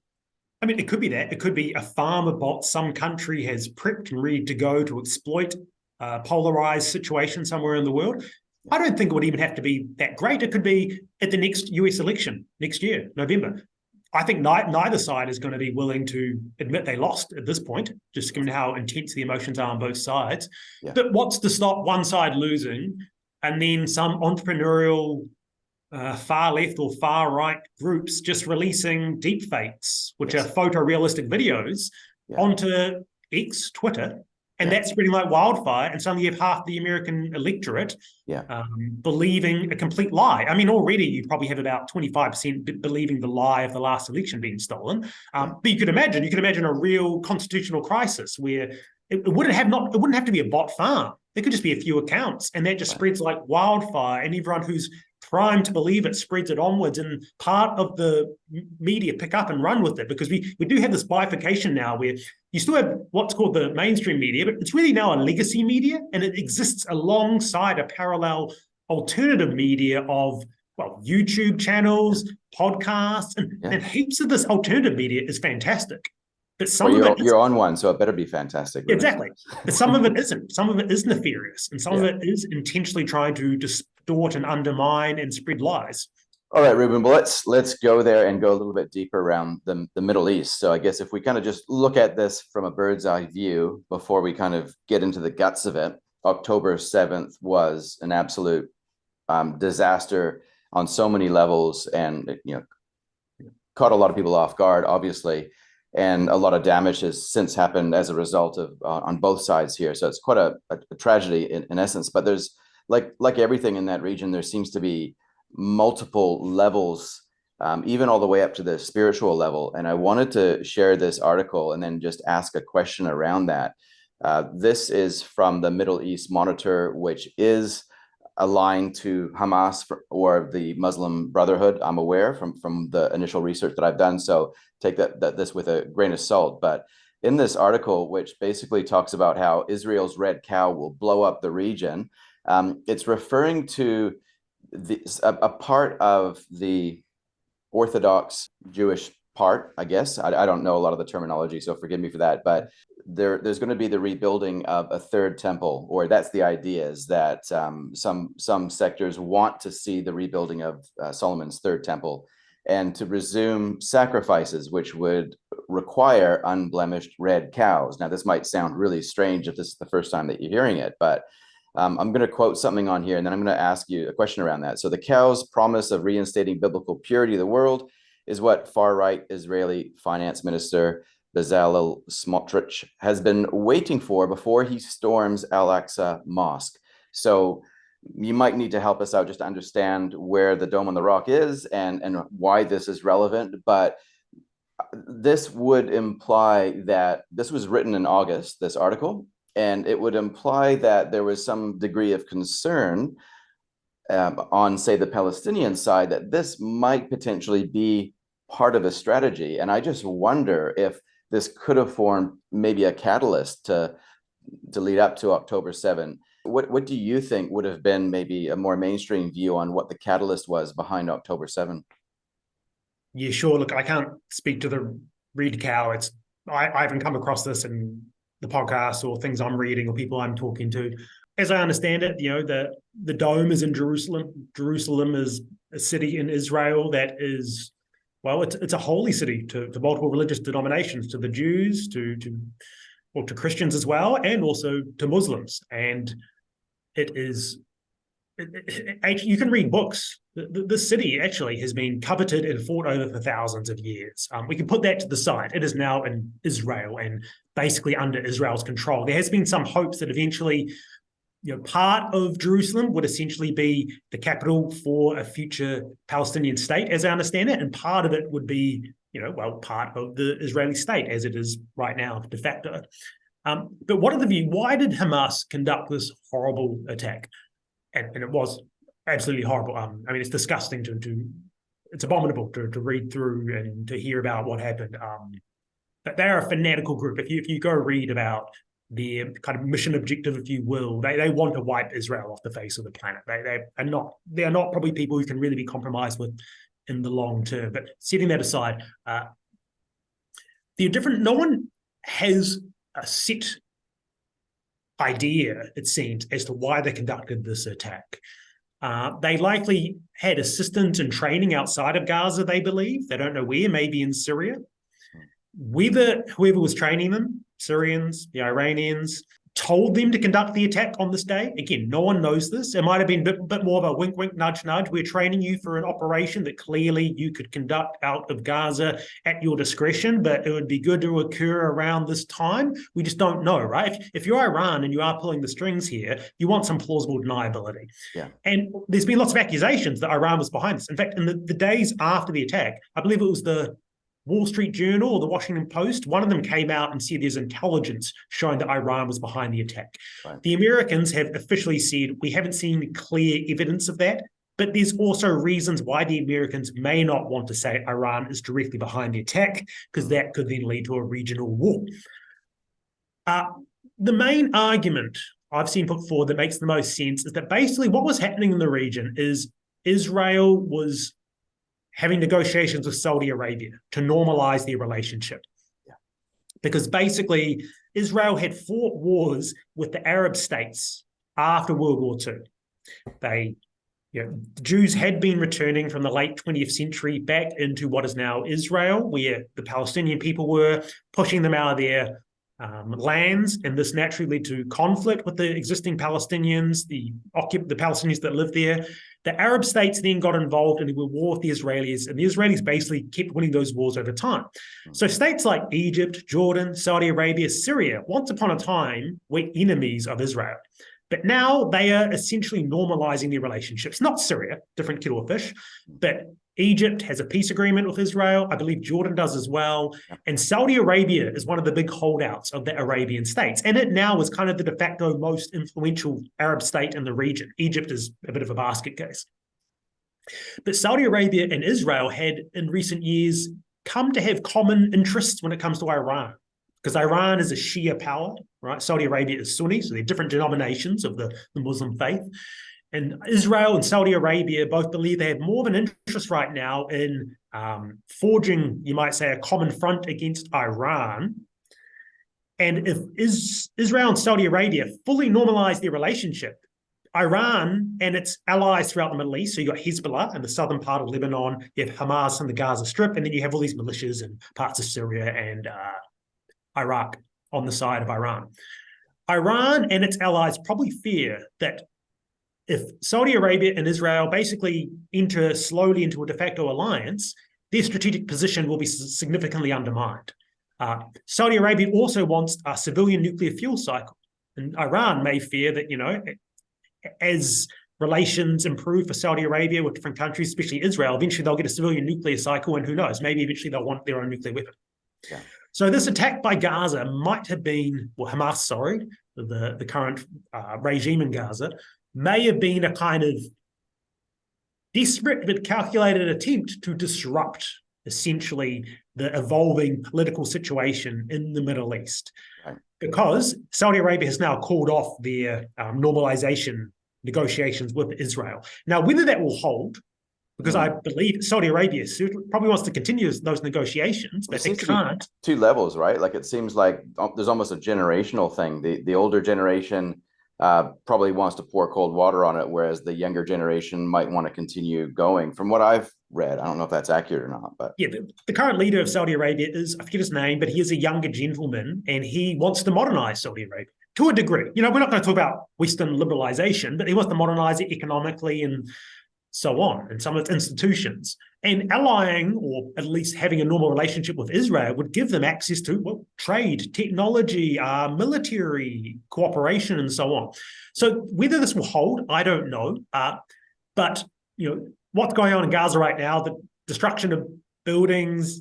I mean, it could be that. It could be a farmer bot some country has prepped and ready to go to exploit a polarized situation somewhere in the world. I don't think it would even have to be that great. It could be at the next US election next year, November. I think neither side is going to be willing to admit they lost at this point, just given how intense the emotions are on both sides. Yeah. But what's to stop one side losing and then some entrepreneurial far left or far right groups just releasing deepfakes, which are photorealistic videos, onto X, Twitter, and that's spreading like wildfire, and suddenly you have half the American electorate believing a complete lie. I mean, already you probably have about 25% believing the lie of the last election being stolen. But you could imagine a real constitutional crisis where it wouldn't have to be a bot farm. There could just be a few accounts, and that just spreads like wildfire, and everyone who's primed to believe it spreads it onwards, and part of the media pick up and run with it, because we do have this bifurcation now where you still have what's called the mainstream media, but it's really now a legacy media, and it exists alongside a parallel alternative media of, well, YouTube channels, podcasts, and heaps of this alternative media is fantastic. But you're on one, so it better be fantastic. Really. Exactly. But some of it isn't. Some of it is nefarious, and some of it is intentionally trying to distort and undermine and spread lies. All right, Reuben, well, let's go there and go a little bit deeper around the Middle East. So I guess if we kind of just look at this from a bird's eye view before we kind of get into the guts of it, October 7th was an absolute disaster on so many levels, and caught a lot of people off guard, obviously. And a lot of damage has since happened as a result of on both sides here. So it's quite a tragedy in essence. But there's like everything in that region, there seems to be multiple levels, even all the way up to the spiritual level. And I wanted to share this article and then just ask a question around that. This is from the Middle East Monitor, which is aligned to Hamas or the Muslim Brotherhood, I'm aware from the initial research that I've done. So take this with a grain of salt. But in this article, which basically talks about how Israel's red cow will blow up the region, it's referring to a part of the Orthodox Jewish part, I guess. I don't know a lot of the terminology, so forgive me for that. But there's going to be the rebuilding of a third temple, or that's the idea, is that some sectors want to see the rebuilding of Solomon's third temple and to resume sacrifices, which would require unblemished red cows. Now, this might sound really strange if this is the first time that you're hearing it, but I'm going to quote something on here, and then I'm going to ask you a question around that. So the cow's promise of reinstating biblical purity of the world is what far-right Israeli finance minister Bezalel Smotrich has been waiting for before he storms Al-Aqsa Mosque. So you might need to help us out just to understand where the Dome on the Rock is and why this is relevant. But this would imply that this was written in August, this article, and it would imply that there was some degree of concern on, say, the Palestinian side, that this might potentially be part of a strategy. And I just wonder if this could have formed maybe a catalyst to lead up to October 7. What do you think would have been maybe a more mainstream view on what the catalyst was behind October 7? Yeah, sure. Look, I can't speak to the read cow. I haven't come across this in the podcast or things I'm reading or people I'm talking to. As I understand it, the dome is in Jerusalem. Jerusalem is a city in Israel that is, well, it's a holy city to multiple religious denominations, to the Jews, to Christians as well, and also to Muslims. And it is, you can read books. The city actually has been coveted and fought over for thousands of years. We can put that to the side. It is now in Israel and basically under Israel's control. There has been some hopes that eventually, part of Jerusalem would essentially be the capital for a future Palestinian state, as I understand it, and part of it would be, part of the Israeli state as it is right now, de facto. But what are the view? Why did Hamas conduct this horrible attack? And it was absolutely horrible. It's disgusting it's abominable to read through and to hear about what happened. But they're a fanatical group. If you go read about their kind of mission objective, if you will, they want to wipe Israel off the face of the planet. They are not probably people who can really be compromised with in the long term. But setting that aside, no one has a set idea, it seems, as to why they conducted this attack. They likely had assistance and training outside of Gaza, they believe. They don't know where, maybe in Syria. Whether whoever was training them, Syrians, the Iranians, told them to conduct the attack on this day. Again, no one knows this. It might have been a bit more of a wink, wink, nudge, nudge. We're training you for an operation that clearly you could conduct out of Gaza at your discretion, but it would be good to occur around this time. We just don't know, right? If you're Iran and you are pulling the strings here, you want some plausible deniability. Yeah. And there's been lots of accusations that Iran was behind this. In fact, in the days after the attack, I believe it was the Wall Street Journal or the Washington Post, one of them came out and said there's intelligence showing that Iran was behind the attack. Right. The Americans have officially said we haven't seen clear evidence of that, but there's also reasons why the Americans may not want to say Iran is directly behind the attack, because that could then lead to a regional war. The main argument I've seen put forward that makes the most sense is that basically what was happening in the region is Israel was having negotiations with Saudi Arabia to normalize their relationship. Yeah. Because basically, Israel had fought wars with the Arab states after World War II. The Jews had been returning from the late 20th century back into what is now Israel, where the Palestinian people were, pushing them out of their lands, and this naturally led to conflict with the existing Palestinians, the Palestinians that lived there. The Arab states then got involved in a war with the Israelis, and the Israelis basically kept winning those wars over time. So states like Egypt, Jordan, Saudi Arabia, Syria, once upon a time, were enemies of Israel. But now they are essentially normalizing their relationships. Not Syria, different kettle of fish, but Egypt has a peace agreement with Israel. I believe Jordan does as well. And Saudi Arabia is one of the big holdouts of the Arabian states. And it now is kind of the de facto most influential Arab state in the region. Egypt is a bit of a basket case. But Saudi Arabia and Israel had, in recent years, come to have common interests when it comes to Iran. Because Iran is a Shia power, right? Saudi Arabia is Sunni, so they're different denominations of the Muslim faith. And Israel and Saudi Arabia both believe they have more of an interest right now in forging, you might say, a common front against Iran. And if Israel and Saudi Arabia fully normalize their relationship, Iran and its allies throughout the Middle East, so you got Hezbollah in the southern part of Lebanon, you have Hamas in the Gaza Strip, and then you have all these militias in parts of Syria and Iraq on the side of Iran. Iran and its allies probably fear that if Saudi Arabia and Israel basically enter slowly into a de facto alliance, their strategic position will be significantly undermined. Saudi Arabia also wants a civilian nuclear fuel cycle. And Iran may fear that, as relations improve for Saudi Arabia with different countries, especially Israel, eventually they'll get a civilian nuclear cycle, and who knows, maybe eventually they'll want their own nuclear weapon. Yeah. So this attack by Gaza might have been, Hamas, the current regime in Gaza, may have been a kind of desperate but calculated attempt to disrupt essentially the evolving political situation in the Middle East. Right. Because Saudi Arabia has now called off their normalization negotiations with Israel. Now, whether that will hold, because I believe Saudi Arabia probably wants to continue those negotiations, but it can't. Two levels, right? Like it seems like there's almost a generational thing. The older generation probably wants to pour cold water on it, whereas the younger generation might want to continue going. From what I've read, I don't know if that's accurate or not, but yeah, the current leader of Saudi Arabia is, I forget his name, but he is a younger gentleman, and he wants to modernize Saudi Arabia to a degree. We're not going to talk about Western liberalization, but he wants to modernize it economically and so on, and some of its institutions. And allying, or at least having a normal relationship with Israel, would give them access to trade, technology, military cooperation, and so on. So whether this will hold, I don't know. But what's going on in Gaza right now, the destruction of buildings,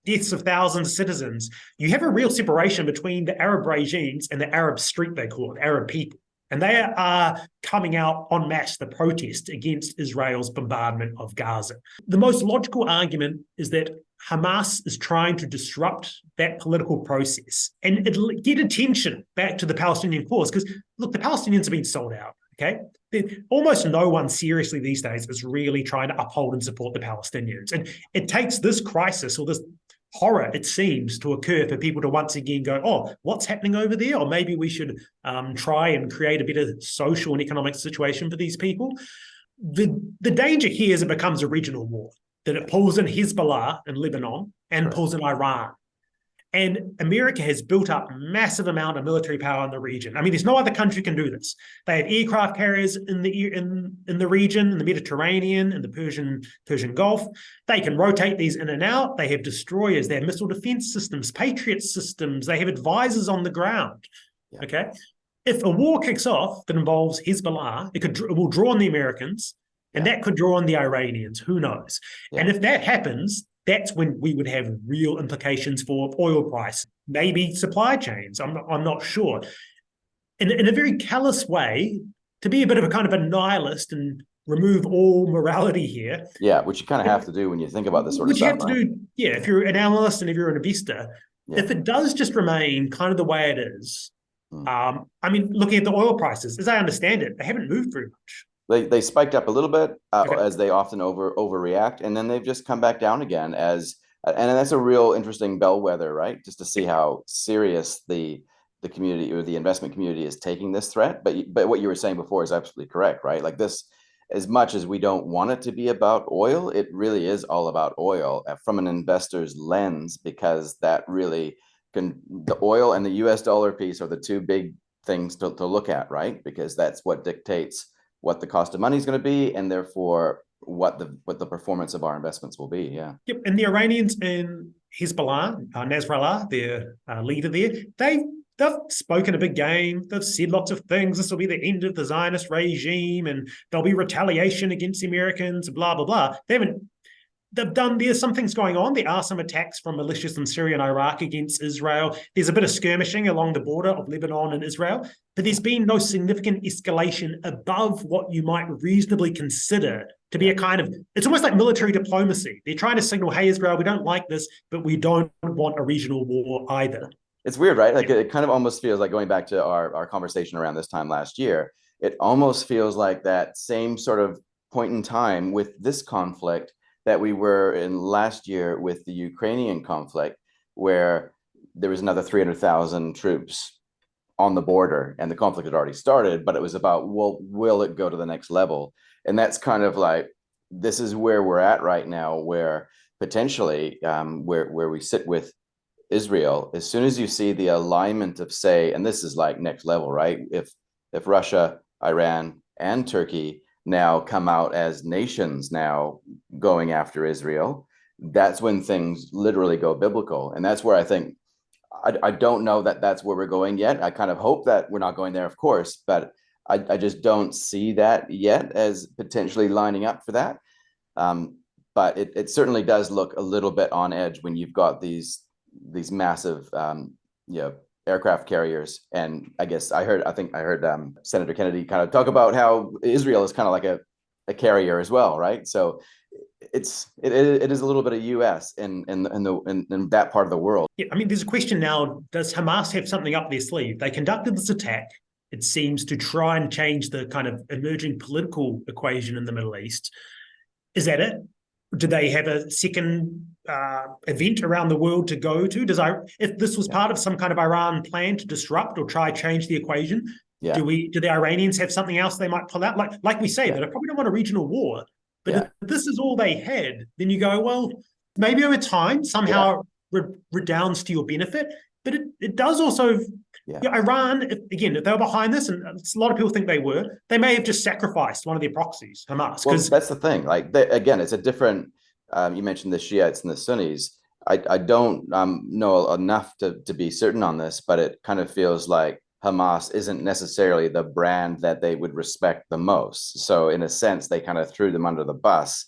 deaths of thousands of citizens, you have a real separation between the Arab regimes and the Arab street, they call it, Arab people. And they are coming out en masse to protest against Israel's bombardment of Gaza. The most logical argument is that Hamas is trying to disrupt that political process and get attention back to the Palestinian cause. Because, look, the Palestinians have been sold out, okay? Almost no one seriously these days is really trying to uphold and support the Palestinians. And it takes this crisis or this horror, it seems, to occur for people to once again go, oh, what's happening over there? Or maybe we should try and create a better social and economic situation for these people. The danger here is it becomes a regional war, that it pulls in Hezbollah in Lebanon and pulls in Iran. And America has built up a massive amount of military power in the region. I mean, there's no other country can do this. They have aircraft carriers in the region, in the Mediterranean, in the Persian Gulf. They can rotate these in and out. They have destroyers. They have missile defense systems, Patriot systems. They have advisors on the ground. Yeah. Okay. If a war kicks off that involves Hezbollah, it will draw on the Americans, and that could draw on the Iranians. Who knows? Yeah. And if that happens, that's when we would have real implications for oil price, maybe supply chains. I'm not sure. In a very callous way, to be a bit of a kind of a nihilist and remove all morality here. Yeah, which you kind of have to do when you think about this sort of stuff. Which you have to do, yeah, if you're an analyst and if you're an investor. Yeah. If it does just remain kind of the way it is, I mean, looking at the oil prices, as I understand it, they haven't moved very much. They spiked up a little bit as they often overreact, and then they've just come back down again and that's a real interesting bellwether, right? Just to see how serious the community or the investment community is taking this threat. But what you were saying before is absolutely correct, right? Like this, as much as we don't want it to be about oil, it really is all about oil from an investor's lens, because that really the oil and the US dollar piece are the two big things to look at, right? Because that's what dictates what the cost of money is going to be, and therefore what the performance of our investments will be. Yeah. Yep. And the Iranians and Hezbollah, Nasrallah, their leader there, they've spoken a big game. They've said lots of things. This will be the end of the Zionist regime, and there'll be retaliation against the Americans, blah, blah, blah. There's some things going on. There are some attacks from militias in Syria and Iraq against Israel. There's a bit of skirmishing along the border of Lebanon and Israel, but there's been no significant escalation above what you might reasonably consider to be a kind of, it's almost like military diplomacy. They're trying to signal, hey, Israel, we don't like this, but we don't want a regional war either. It's weird, right? Like it kind of almost feels like, going back to our conversation around this time last year, it almost feels like that same sort of point in time with this conflict that we were in last year with the Ukrainian conflict, where there was another 300,000 troops on the border and the conflict had already started, but it was about, well, will it go to the next level? And that's kind of like, this is where we're at right now, where potentially where we sit with Israel, as soon as you see the alignment of, say, and this is like next level, right? If Russia, Iran, and Turkey now come out as nations now going after Israel, that's when things literally go biblical. And that's where I think, I don't know that that's where we're going yet. I kind of hope that we're not going there, of course, but I just don't see that yet as potentially lining up for that. But it certainly does look a little bit on edge when you've got these massive aircraft carriers. And I think I heard Senator Kennedy kind of talk about how Israel is kind of like a carrier as well, right? So it is a little bit of US in that part of the world. Yeah, I mean, there's a question now, does Hamas have something up their sleeve? They conducted this attack, it seems, to try and change the kind of emerging political equation in the Middle East. Is that it? Do they have a second event around the world to go to? If this was part of some kind of Iran plan to disrupt or try change the equation, do the Iranians have something else they might pull out? Like we say, that I probably don't want a regional war, but if this is all they had, then you go, well, maybe over time somehow redounds to your benefit. But it does also, Iran, if they were behind this, and a lot of people think they may have just sacrificed one of their proxies, Hamas. Well, that's the thing. Like, again, it's a different, you mentioned the Shiites and the Sunnis. I don't know enough to be certain on this, but it kind of feels like Hamas isn't necessarily the brand that they would respect the most. So in a sense, they kind of threw them under the bus.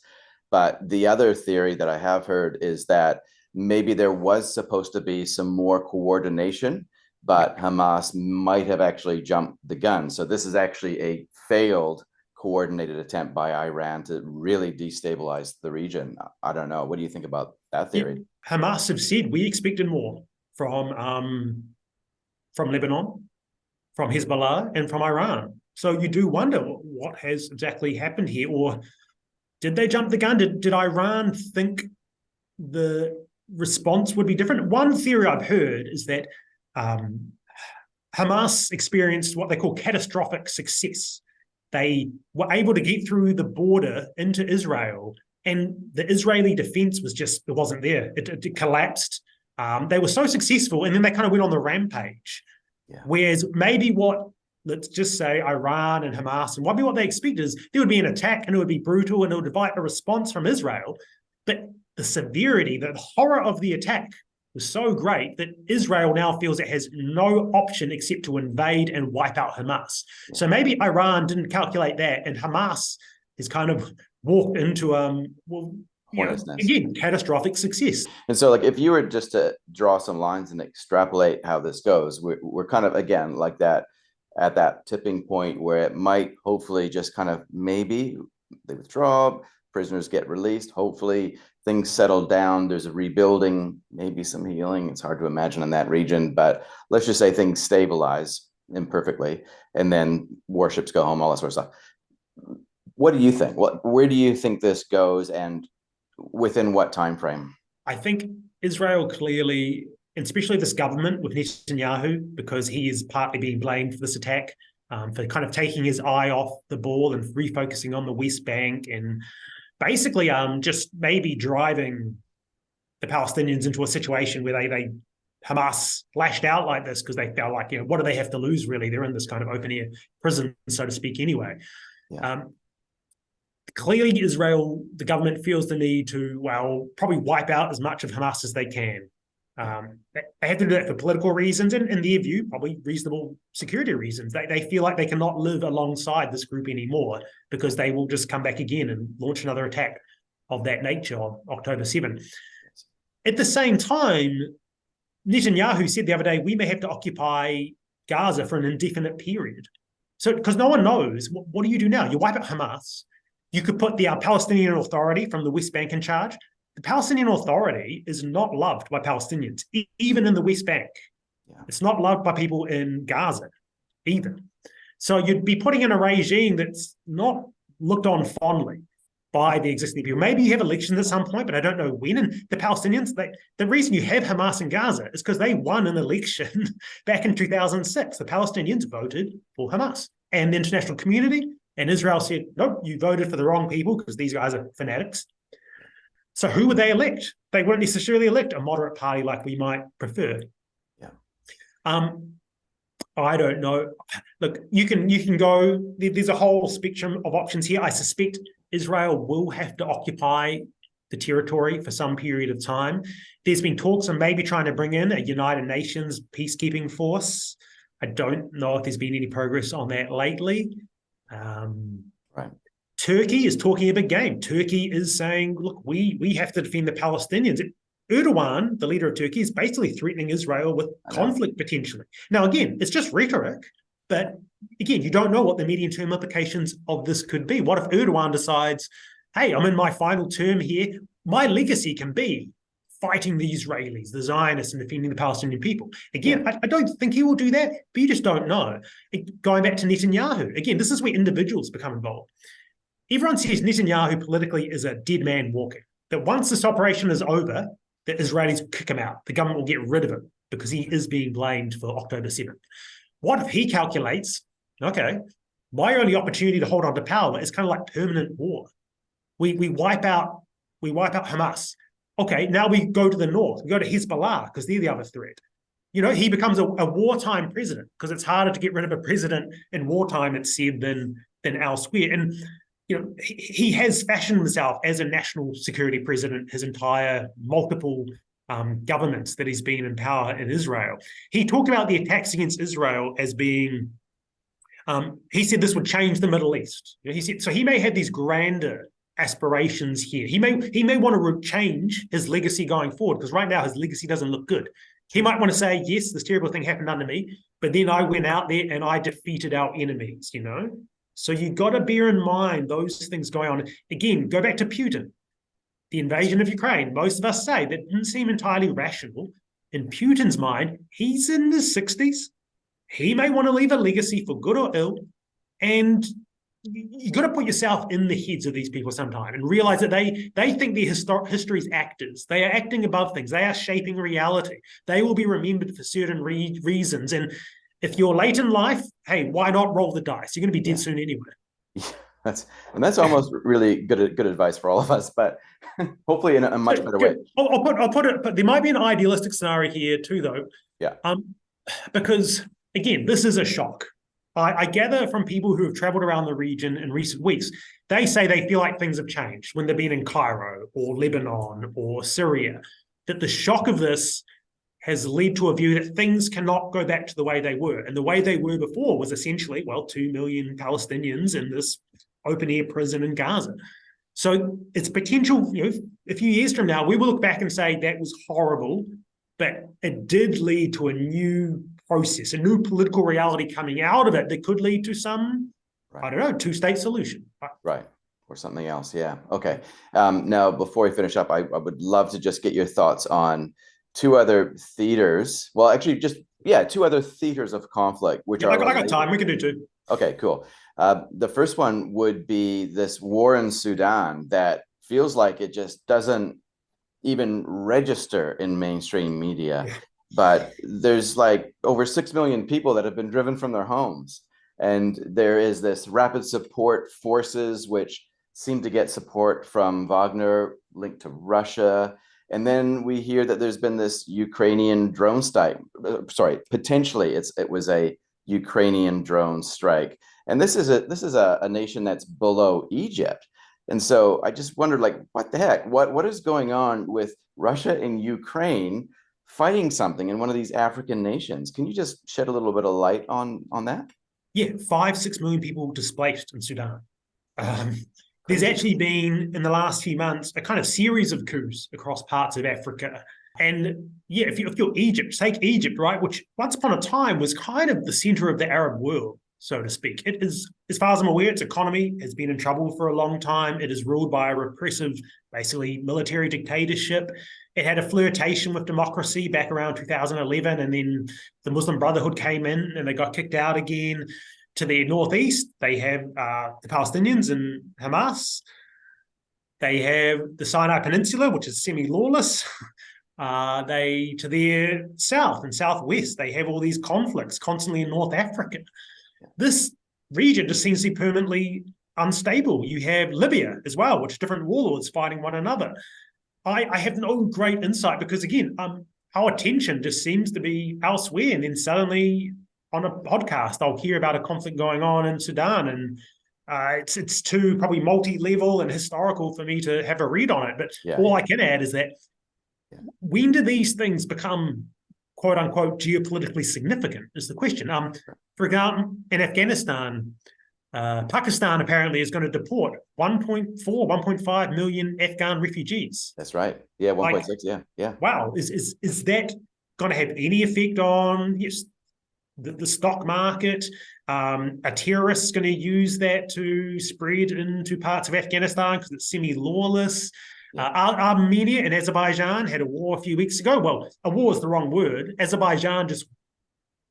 But the other theory that I have heard is that maybe there was supposed to be some more coordination, but Hamas might have actually jumped the gun. So this is actually a failed coordinated attempt by Iran to really destabilize the region. I don't know. What do you think about that theory? Hamas have said we expected more from Lebanon, from Hezbollah, and from Iran. So you do wonder what has exactly happened here, or did they jump the gun? Did Iran think the response would be different? One theory I've heard is that Hamas experienced what they call catastrophic success. They were able to get through the border into Israel, and the Israeli defense it wasn't there. It collapsed. They were so successful, and then they kind of went on the rampage. Whereas maybe let's just say Iran and Hamas, and maybe what they expect is there would be an attack, and it would be brutal, and it would invite a response from Israel. But the severity, the horror of the attack was so great that Israel now feels it has no option except to invade and wipe out Hamas. So maybe Iran didn't calculate that, and Hamas has kind of walked into again, catastrophic success. And so, like, if you were just to draw some lines and extrapolate how this goes, we're kind of, again, like that, at that tipping point where it might hopefully just kind of maybe they withdraw, prisoners get released, hopefully things settle down, there's a rebuilding, maybe some healing. It's hard to imagine in that region, but let's just say things stabilize imperfectly, and then warships go home, all that sort of stuff. What do you think? Where do you think this goes, and within what time frame? I think Israel clearly, and especially this government with Netanyahu, because he is partly being blamed for this attack, for kind of taking his eye off the ball and refocusing on the West Bank, and basically just maybe driving the Palestinians into a situation where Hamas lashed out like this because they felt like, what do they have to lose, really? They're in this kind of open-air prison, so to speak, anyway. Clearly, Israel, the government feels the need to, probably wipe out as much of Hamas as they can. They have to do that for political reasons, and in their view, probably reasonable security reasons. They feel like they cannot live alongside this group anymore because they will just come back again and launch another attack of that nature on October 7. At the same time, Netanyahu said the other day, we may have to occupy Gaza for an indefinite period. So, because no one knows, what do you do now? You wipe out Hamas. You could put the Palestinian Authority from the West Bank in charge. The Palestinian Authority is not loved by Palestinians, even in the West Bank. It's not loved by people in Gaza either. So you'd be putting in a regime that's not looked on fondly by the existing people. Maybe you have elections at some point, but I don't know when. And the Palestinians, the reason you have Hamas in Gaza is because they won an election back in 2006. The Palestinians voted for Hamas. And the international community and Israel said, nope, you voted for the wrong people because these guys are fanatics. So who would they elect? They wouldn't necessarily elect a moderate party like we might prefer. I don't know. Look, you can go, there's a whole spectrum of options here. I suspect Israel will have to occupy the territory for some period of time. There's been talks of maybe trying to bring in a United Nations peacekeeping force. I don't know if there's been any progress on that lately. Right. Turkey is talking a big game. Turkey is saying, look, we have to defend the Palestinians. Erdogan, the leader of Turkey, is basically threatening Israel with conflict potentially. Now, again, it's just rhetoric, But again, you don't know what the medium-term implications of this could be. What if Erdogan decides, hey, I'm in my final term here. My legacy can be fighting the Israelis, the Zionists, and defending the Palestinian people. Again, I don't think he will do that, but you just don't know. Going back to Netanyahu, again, this is where individuals become involved. Everyone says Netanyahu politically is a dead man walking, that once this operation is over, the Israelis will kick him out. The government will get rid of him because he is being blamed for October 7th. What if he calculates, okay, my only opportunity to hold on to power is kind of like permanent war. We wipe out Hamas. Okay, now we go to the north. We go to Hezbollah because they're the other threat. He becomes a wartime president because it's harder to get rid of a president in wartime, it's said, than elsewhere. And he has fashioned himself as a national security president his entire multiple governments that he's been in power in Israel. He talked about the attacks against Israel as being, he said this would change the Middle East. He said, so he may have these grander aspirations here. He may want to change his legacy going forward, because right now his legacy doesn't look good. He might want to say, yes, this terrible thing happened under me, but then I went out there and I defeated our enemies, So you got to bear in mind those things going on. Again, go back to Putin. The invasion of Ukraine, most of us say that didn't seem entirely rational. In Putin's mind, he's in his 60s. He may want to leave a legacy for good or ill. And you got to put yourself in the heads of these people sometime and realize that they think they're history's actors. They are acting above things. They are shaping reality. They will be remembered for certain reasons. And if you're late in life, hey, why not roll the dice? You're going to be dead soon anyway. That's almost really good advice for all of us, but hopefully in a much better way. I'll put it, but there might be an idealistic scenario here too, though. Yeah. Because again, this is a shock. I gather from people who have traveled around the region in recent weeks, they say they feel like things have changed when they've been in Cairo or Lebanon or Syria, that the shock of this has led to a view that things cannot go back to the way they were. And the way they were before was essentially, 2 million Palestinians in this open-air prison in Gaza. So it's potential, a few years from now, we will look back and say that was horrible, but it did lead to a new process, a new political reality coming out of it that could lead to some, I don't know, two-state solution. Right. Or something else. Yeah. Okay. Now, before we finish up, I would love to just get your thoughts on two other theaters. Well, actually, two other theaters of conflict, which I got time. We can do two. Okay, cool. The first one would be this war in Sudan that feels like it just doesn't even register in mainstream media. Yeah. But there's like over 6 million people that have been driven from their homes. And there is this rapid support forces, which seem to get support from Wagner linked to Russia. And then we hear that there's been this Ukrainian drone strike. Potentially it was a Ukrainian drone strike. And this is a nation that's below Egypt. And so I just wondered, what the heck? What is going on with Russia and Ukraine fighting something in one of these African nations? Can you just shed a little bit of light on that? Yeah, 5-6 million people displaced in Sudan. There's actually been, in the last few months, a kind of series of coups across parts of Africa. And yeah, if you're Egypt, take Egypt, right, which once upon a time was kind of the center of the Arab world, so to speak. It is, as far as I'm aware, its economy has been in trouble for a long time. It is ruled by a repressive, basically military dictatorship. It had a flirtation with democracy back around 2011, and then the Muslim Brotherhood came in and they got kicked out again. To their northeast, they have the Palestinians and Hamas. They have the Sinai Peninsula, which is semi-lawless. To their south and southwest, they have all these conflicts constantly in North Africa. This region just seems to be permanently unstable. You have Libya as well, which is different warlords fighting one another. I have no great insight because, again, our attention just seems to be elsewhere, and then suddenly on a podcast, I'll hear about a conflict going on in Sudan, and it's too probably multi-level and historical for me to have a read on it. But all I can add is that when do these things become quote unquote geopolitically significant is the question. For example, in Afghanistan, Pakistan apparently is going to deport 1.5 million Afghan refugees. That's right. Yeah, 1.6. Yeah. Wow. Is that going to have any effect on the stock market. A terrorist going to use that to spread into parts of Afghanistan because it's semi-lawless. Armenia and Azerbaijan had a war a few weeks ago. Well, a war is the wrong word. Azerbaijan just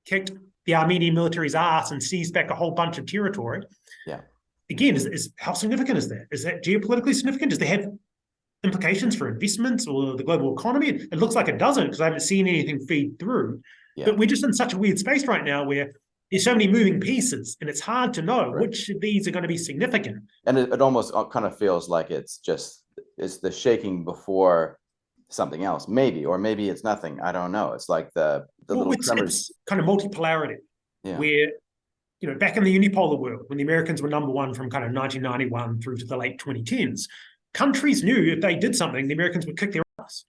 kicked the Armenian military's ass and seized back a whole bunch of territory. Yeah. Again, how significant is that? Is that geopolitically significant? Does it have implications for investments or the global economy? It looks like it doesn't because I haven't seen anything feed through. Yeah. But we're just in such a weird space right now where there's so many moving pieces and it's hard to know which of these are going to be significant. And it almost kind of feels like it's the shaking before something else, maybe, or maybe it's nothing. I don't know. It's like the little tremors. It's kind of multipolarity where, back in the unipolar world, when the Americans were number one from kind of 1991 through to the late 2010s, countries knew if they did something, the Americans would kick their ass.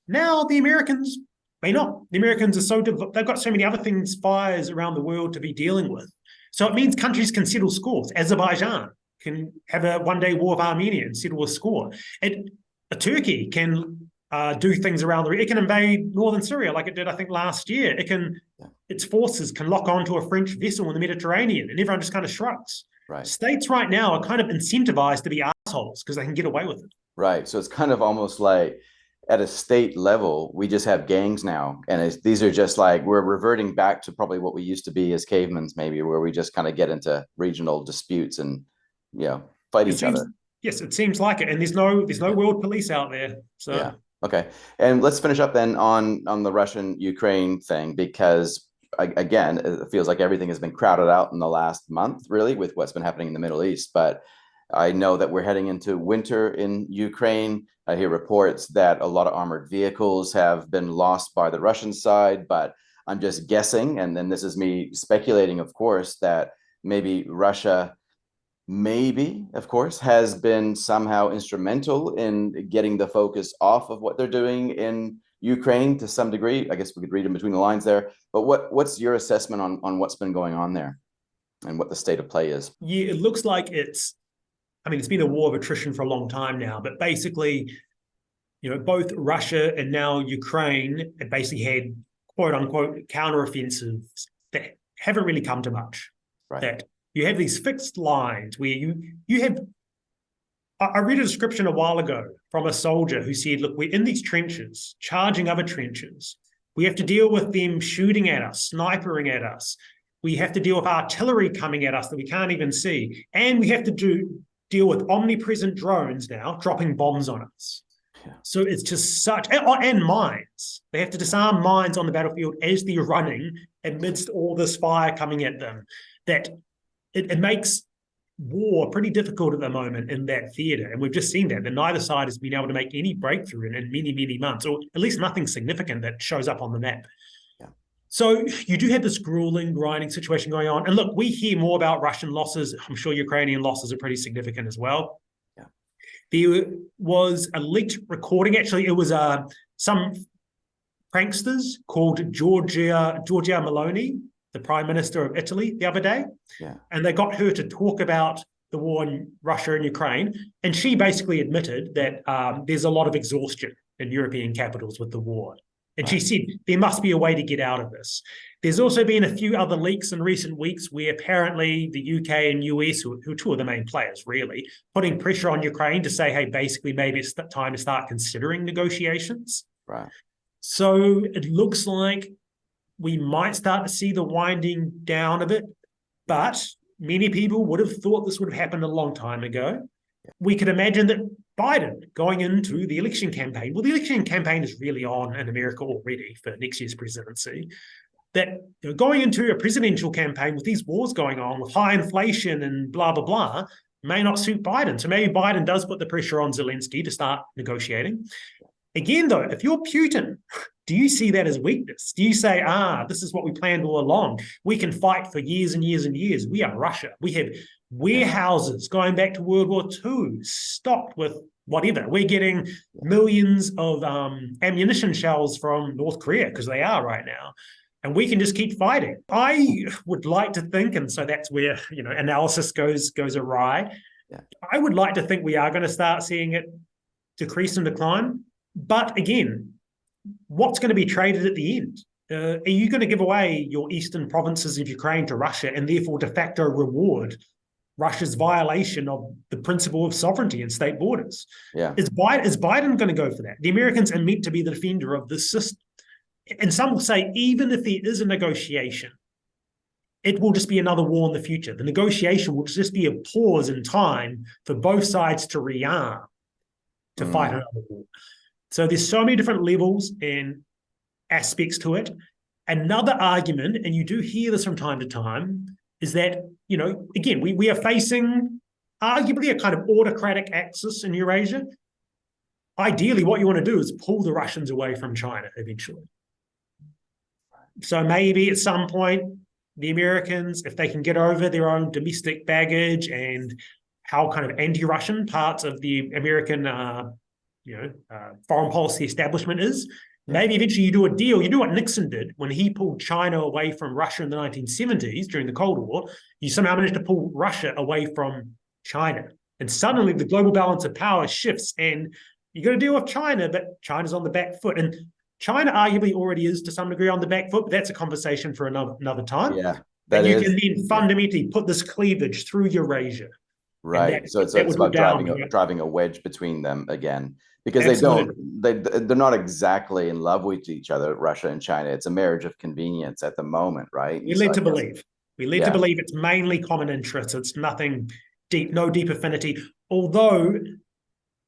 Now the Americans may not. The Americans are they've got so many other fires around the world to be dealing with. So it means countries can settle scores. Azerbaijan can have a one-day war with Armenia and settle a score. Turkey can do things around it can invade northern Syria like it did, I think, last year. Its forces can lock onto a French vessel in the Mediterranean, and everyone just kind of shrugs. Right. States right now are kind of incentivized to be assholes because they can get away with it. Right. So it's kind of almost like at a state level, we just have gangs now. And these are just like, we're reverting back to probably what we used to be as cavemen, maybe, where we just kind of get into regional disputes and, fight each other. Yes, it seems like it. And there's no world police out there. So yeah. Okay. And let's finish up then on the Russian-Ukraine thing, because again, it feels like everything has been crowded out in the last month, really, with what's been happening in the Middle East. But I know that we're heading into winter in Ukraine. I hear reports that a lot of armored vehicles have been lost by the Russian side, but I'm just guessing, and then this is me speculating, of course, that maybe Russia, of course, has been somehow instrumental in getting the focus off of what they're doing in Ukraine to some degree. I guess we could read in between the lines there. But what's your assessment on what's been going on there and what the state of play is? Yeah, it looks like it's been a war of attrition for a long time now, but basically, both Russia and now Ukraine have basically had quote unquote counteroffensives that haven't really come to much. Right. That you have these fixed lines where you have. I read a description a while ago from a soldier who said, look, we're in these trenches, charging other trenches. We have to deal with them shooting at us, snipering at us. We have to deal with artillery coming at us that we can't even see. And we have to deal with omnipresent drones now dropping bombs on us. Yeah. So it's just and mines. They have to disarm mines on the battlefield as they're running amidst all this fire coming at them. That it makes war pretty difficult at the moment in that theatre. And we've just seen that neither side has been able to make any breakthrough in many, many months, or at least nothing significant that shows up on the map. Yeah. So you do have this grueling, grinding situation going on. And look, we hear more about Russian losses. I'm sure Ukrainian losses are pretty significant as well. Yeah. There was a leaked recording. Actually, it was some pranksters called Giorgia Meloni, the Prime Minister of Italy, the other day. Yeah. And they got her to talk about the war in Russia and Ukraine. And she basically admitted that there's a lot of exhaustion in European capitals with the war. And she said there must be a way to get out of this. There's also been a few other leaks in recent weeks where apparently the UK and US, who are two of the main players really, putting pressure on Ukraine to say, hey, basically maybe it's time to start considering negotiations. Right. So it looks like we might start to see the winding down of it, but many people would have thought this would have happened a long time ago. We could imagine that Biden going into the election campaign, well, the election campaign is really on in America already for next year's presidency, that going into a presidential campaign with these wars going on, with high inflation and blah, blah, blah, may not suit Biden. So maybe Biden does put the pressure on Zelensky to start negotiating. Again, though, if you're Putin, do you see that as weakness? Do you say, this is what we planned all along? We can fight for years and years and years. We are Russia. We have warehouses going back to World War II, stocked with whatever. We're getting millions of ammunition shells from North Korea, because they are right now. And we can just keep fighting. I would like to think, and so that's where analysis goes awry. Yeah. I would like to think we are going to start seeing it decrease and decline. But again, what's going to be traded at the end? are you going to give away your eastern provinces of Ukraine to Russia and therefore de facto reward Russia's violation of the principle of sovereignty and state borders? Yeah. Is Biden going to go for that? The Americans are meant to be the defender of this system. And some will say, even if there is a negotiation, it will just be another war in the future. The negotiation will just be a pause in time for both sides to rearm, to fight another war. So there's so many different levels and aspects to it. Another argument, and you do hear this from time to time, is that, again, we are facing arguably a kind of autocratic axis in Eurasia. Ideally, what you want to do is pull the Russians away from China eventually. So maybe at some point, the Americans, if they can get over their own domestic baggage and how kind of anti-Russian parts of the American, foreign policy establishment is, maybe eventually you do a deal. You do what Nixon did when he pulled China away from Russia in the 1970s during the Cold War. You somehow managed to pull Russia away from China. And suddenly the global balance of power shifts and you got to deal with China, but China's on the back foot. And China arguably already is to some degree on the back foot, but that's a conversation for another time. Yeah. And you can then fundamentally put this cleavage through Eurasia. Right. So it's about driving a wedge between them again, because they're not exactly in love with each other, Russia and China. It's a marriage of convenience at the moment, right? We lead to believe it's mainly common interests. It's nothing deep, no deep affinity. Although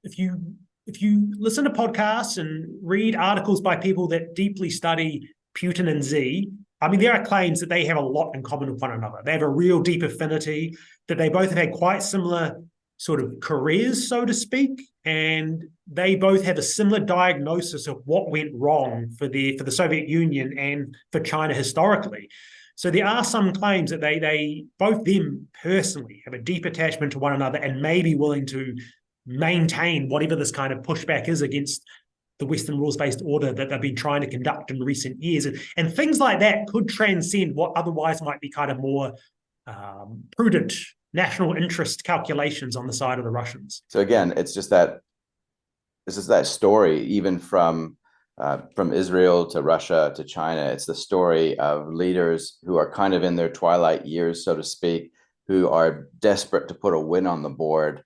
if you listen to podcasts and read articles by people that deeply study Putin and Xi, I mean, there are claims that they have a lot in common with one another. They have a real deep affinity, that they both have had quite similar sort of careers, so to speak, and they both have a similar diagnosis of what went wrong for the Soviet Union and for China historically. So there are some claims that they both them personally have a deep attachment to one another and may be willing to maintain whatever this kind of pushback is against the Western rules-based order that they've been trying to conduct in recent years. And things like that could transcend what otherwise might be kind of more prudent national interest calculations on the side of the Russians. So again, it's just that story, even from Israel to Russia to China. It's the story of leaders who are kind of in their twilight years, so to speak, who are desperate to put a win on the board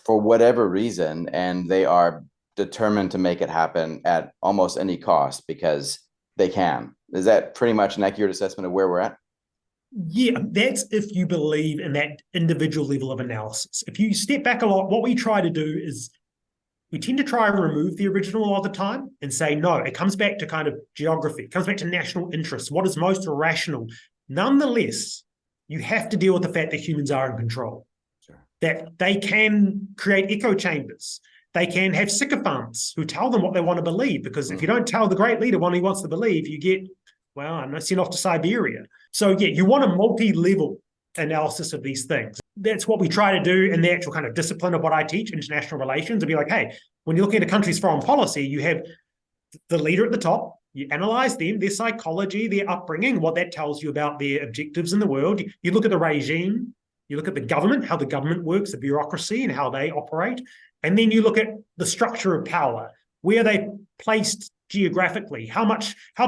for whatever reason, and they are determined to make it happen at almost any cost because they can. Is that pretty much an accurate assessment of where we're at? Yeah, that's if you believe in that individual level of analysis. If you step back a lot, what we try to do is we tend to try and remove the original a lot of the time and say, no, it comes back to kind of geography. It comes back to national interests, what is most rational. Nonetheless, you have to deal with the fact that humans are in control. Sure. That they can create echo chambers. They can have sycophants who tell them what they want to believe, because if you don't tell the great leader what he wants to believe, you get, well, I'm not sent off to Siberia. So yeah, you want a multi-level analysis of these things. That's what we try to do in the actual kind of discipline of what I teach, international relations, and be like, hey, when you're looking at a country's foreign policy, you have the leader at the top, you analyze them, their psychology, their upbringing, what that tells you about their objectives in the world. You look at the regime, you look at the government, how the government works, the bureaucracy and how they operate. And then you look at the structure of power. Where are they placed geographically? How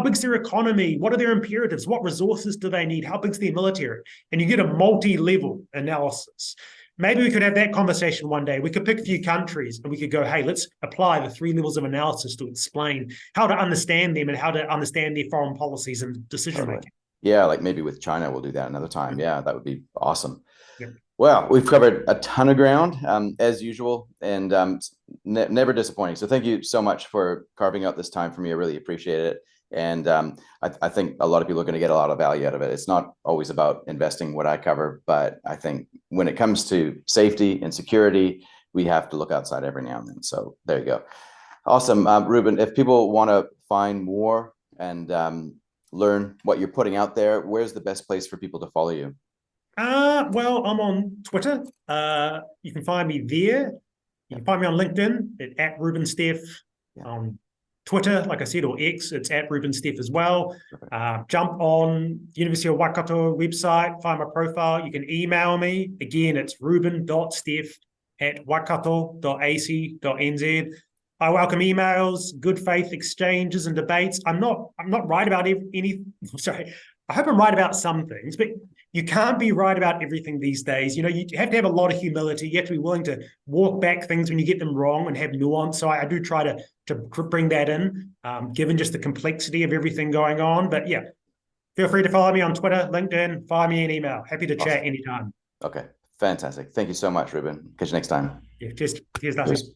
big's their economy? What are their imperatives? What resources do they need? How big's their military? And you get a multi-level analysis. Maybe we could have that conversation one day. We could pick a few countries and we could go, hey, let's apply the 3 levels of analysis to explain how to understand them and how to understand their foreign policies and decision-making. Yeah, like maybe with China, we'll do that another time. Yeah, that would be awesome. Yeah. Well, we've covered a ton of ground, as usual, and never disappointing. So thank you so much for carving out this time for me. I really appreciate it. And I think a lot of people are going to get a lot of value out of it. It's not always about investing what I cover, but I think when it comes to safety and security, we have to look outside every now and then. So there you go. Awesome. Reuben, if people want to find more and learn what you're putting out there, where's the best place for people to follow you? Well, I'm on Twitter. You can find me there. You can find me on LinkedIn at Reuben Steff. Yeah. On Twitter, like I said, or X, it's at Reuben Steff as well. Jump on University of Waikato website, find my profile. You can email me. Again, it's reuben.steff@waikato.ac.nz. I welcome emails, good faith exchanges and debates. I'm not right about any. Sorry, I hope I'm right about some things, but you can't be right about everything these days. You have to have a lot of humility. You have to be willing to walk back things when you get them wrong and have nuance. So I do try to bring that in, given just the complexity of everything going on. But yeah, feel free to follow me on Twitter, LinkedIn, fire me an email. Happy to chat anytime. Okay, fantastic. Thank you so much, Reuben. Catch you next time. Yeah, cheers, Darcy. Cheers.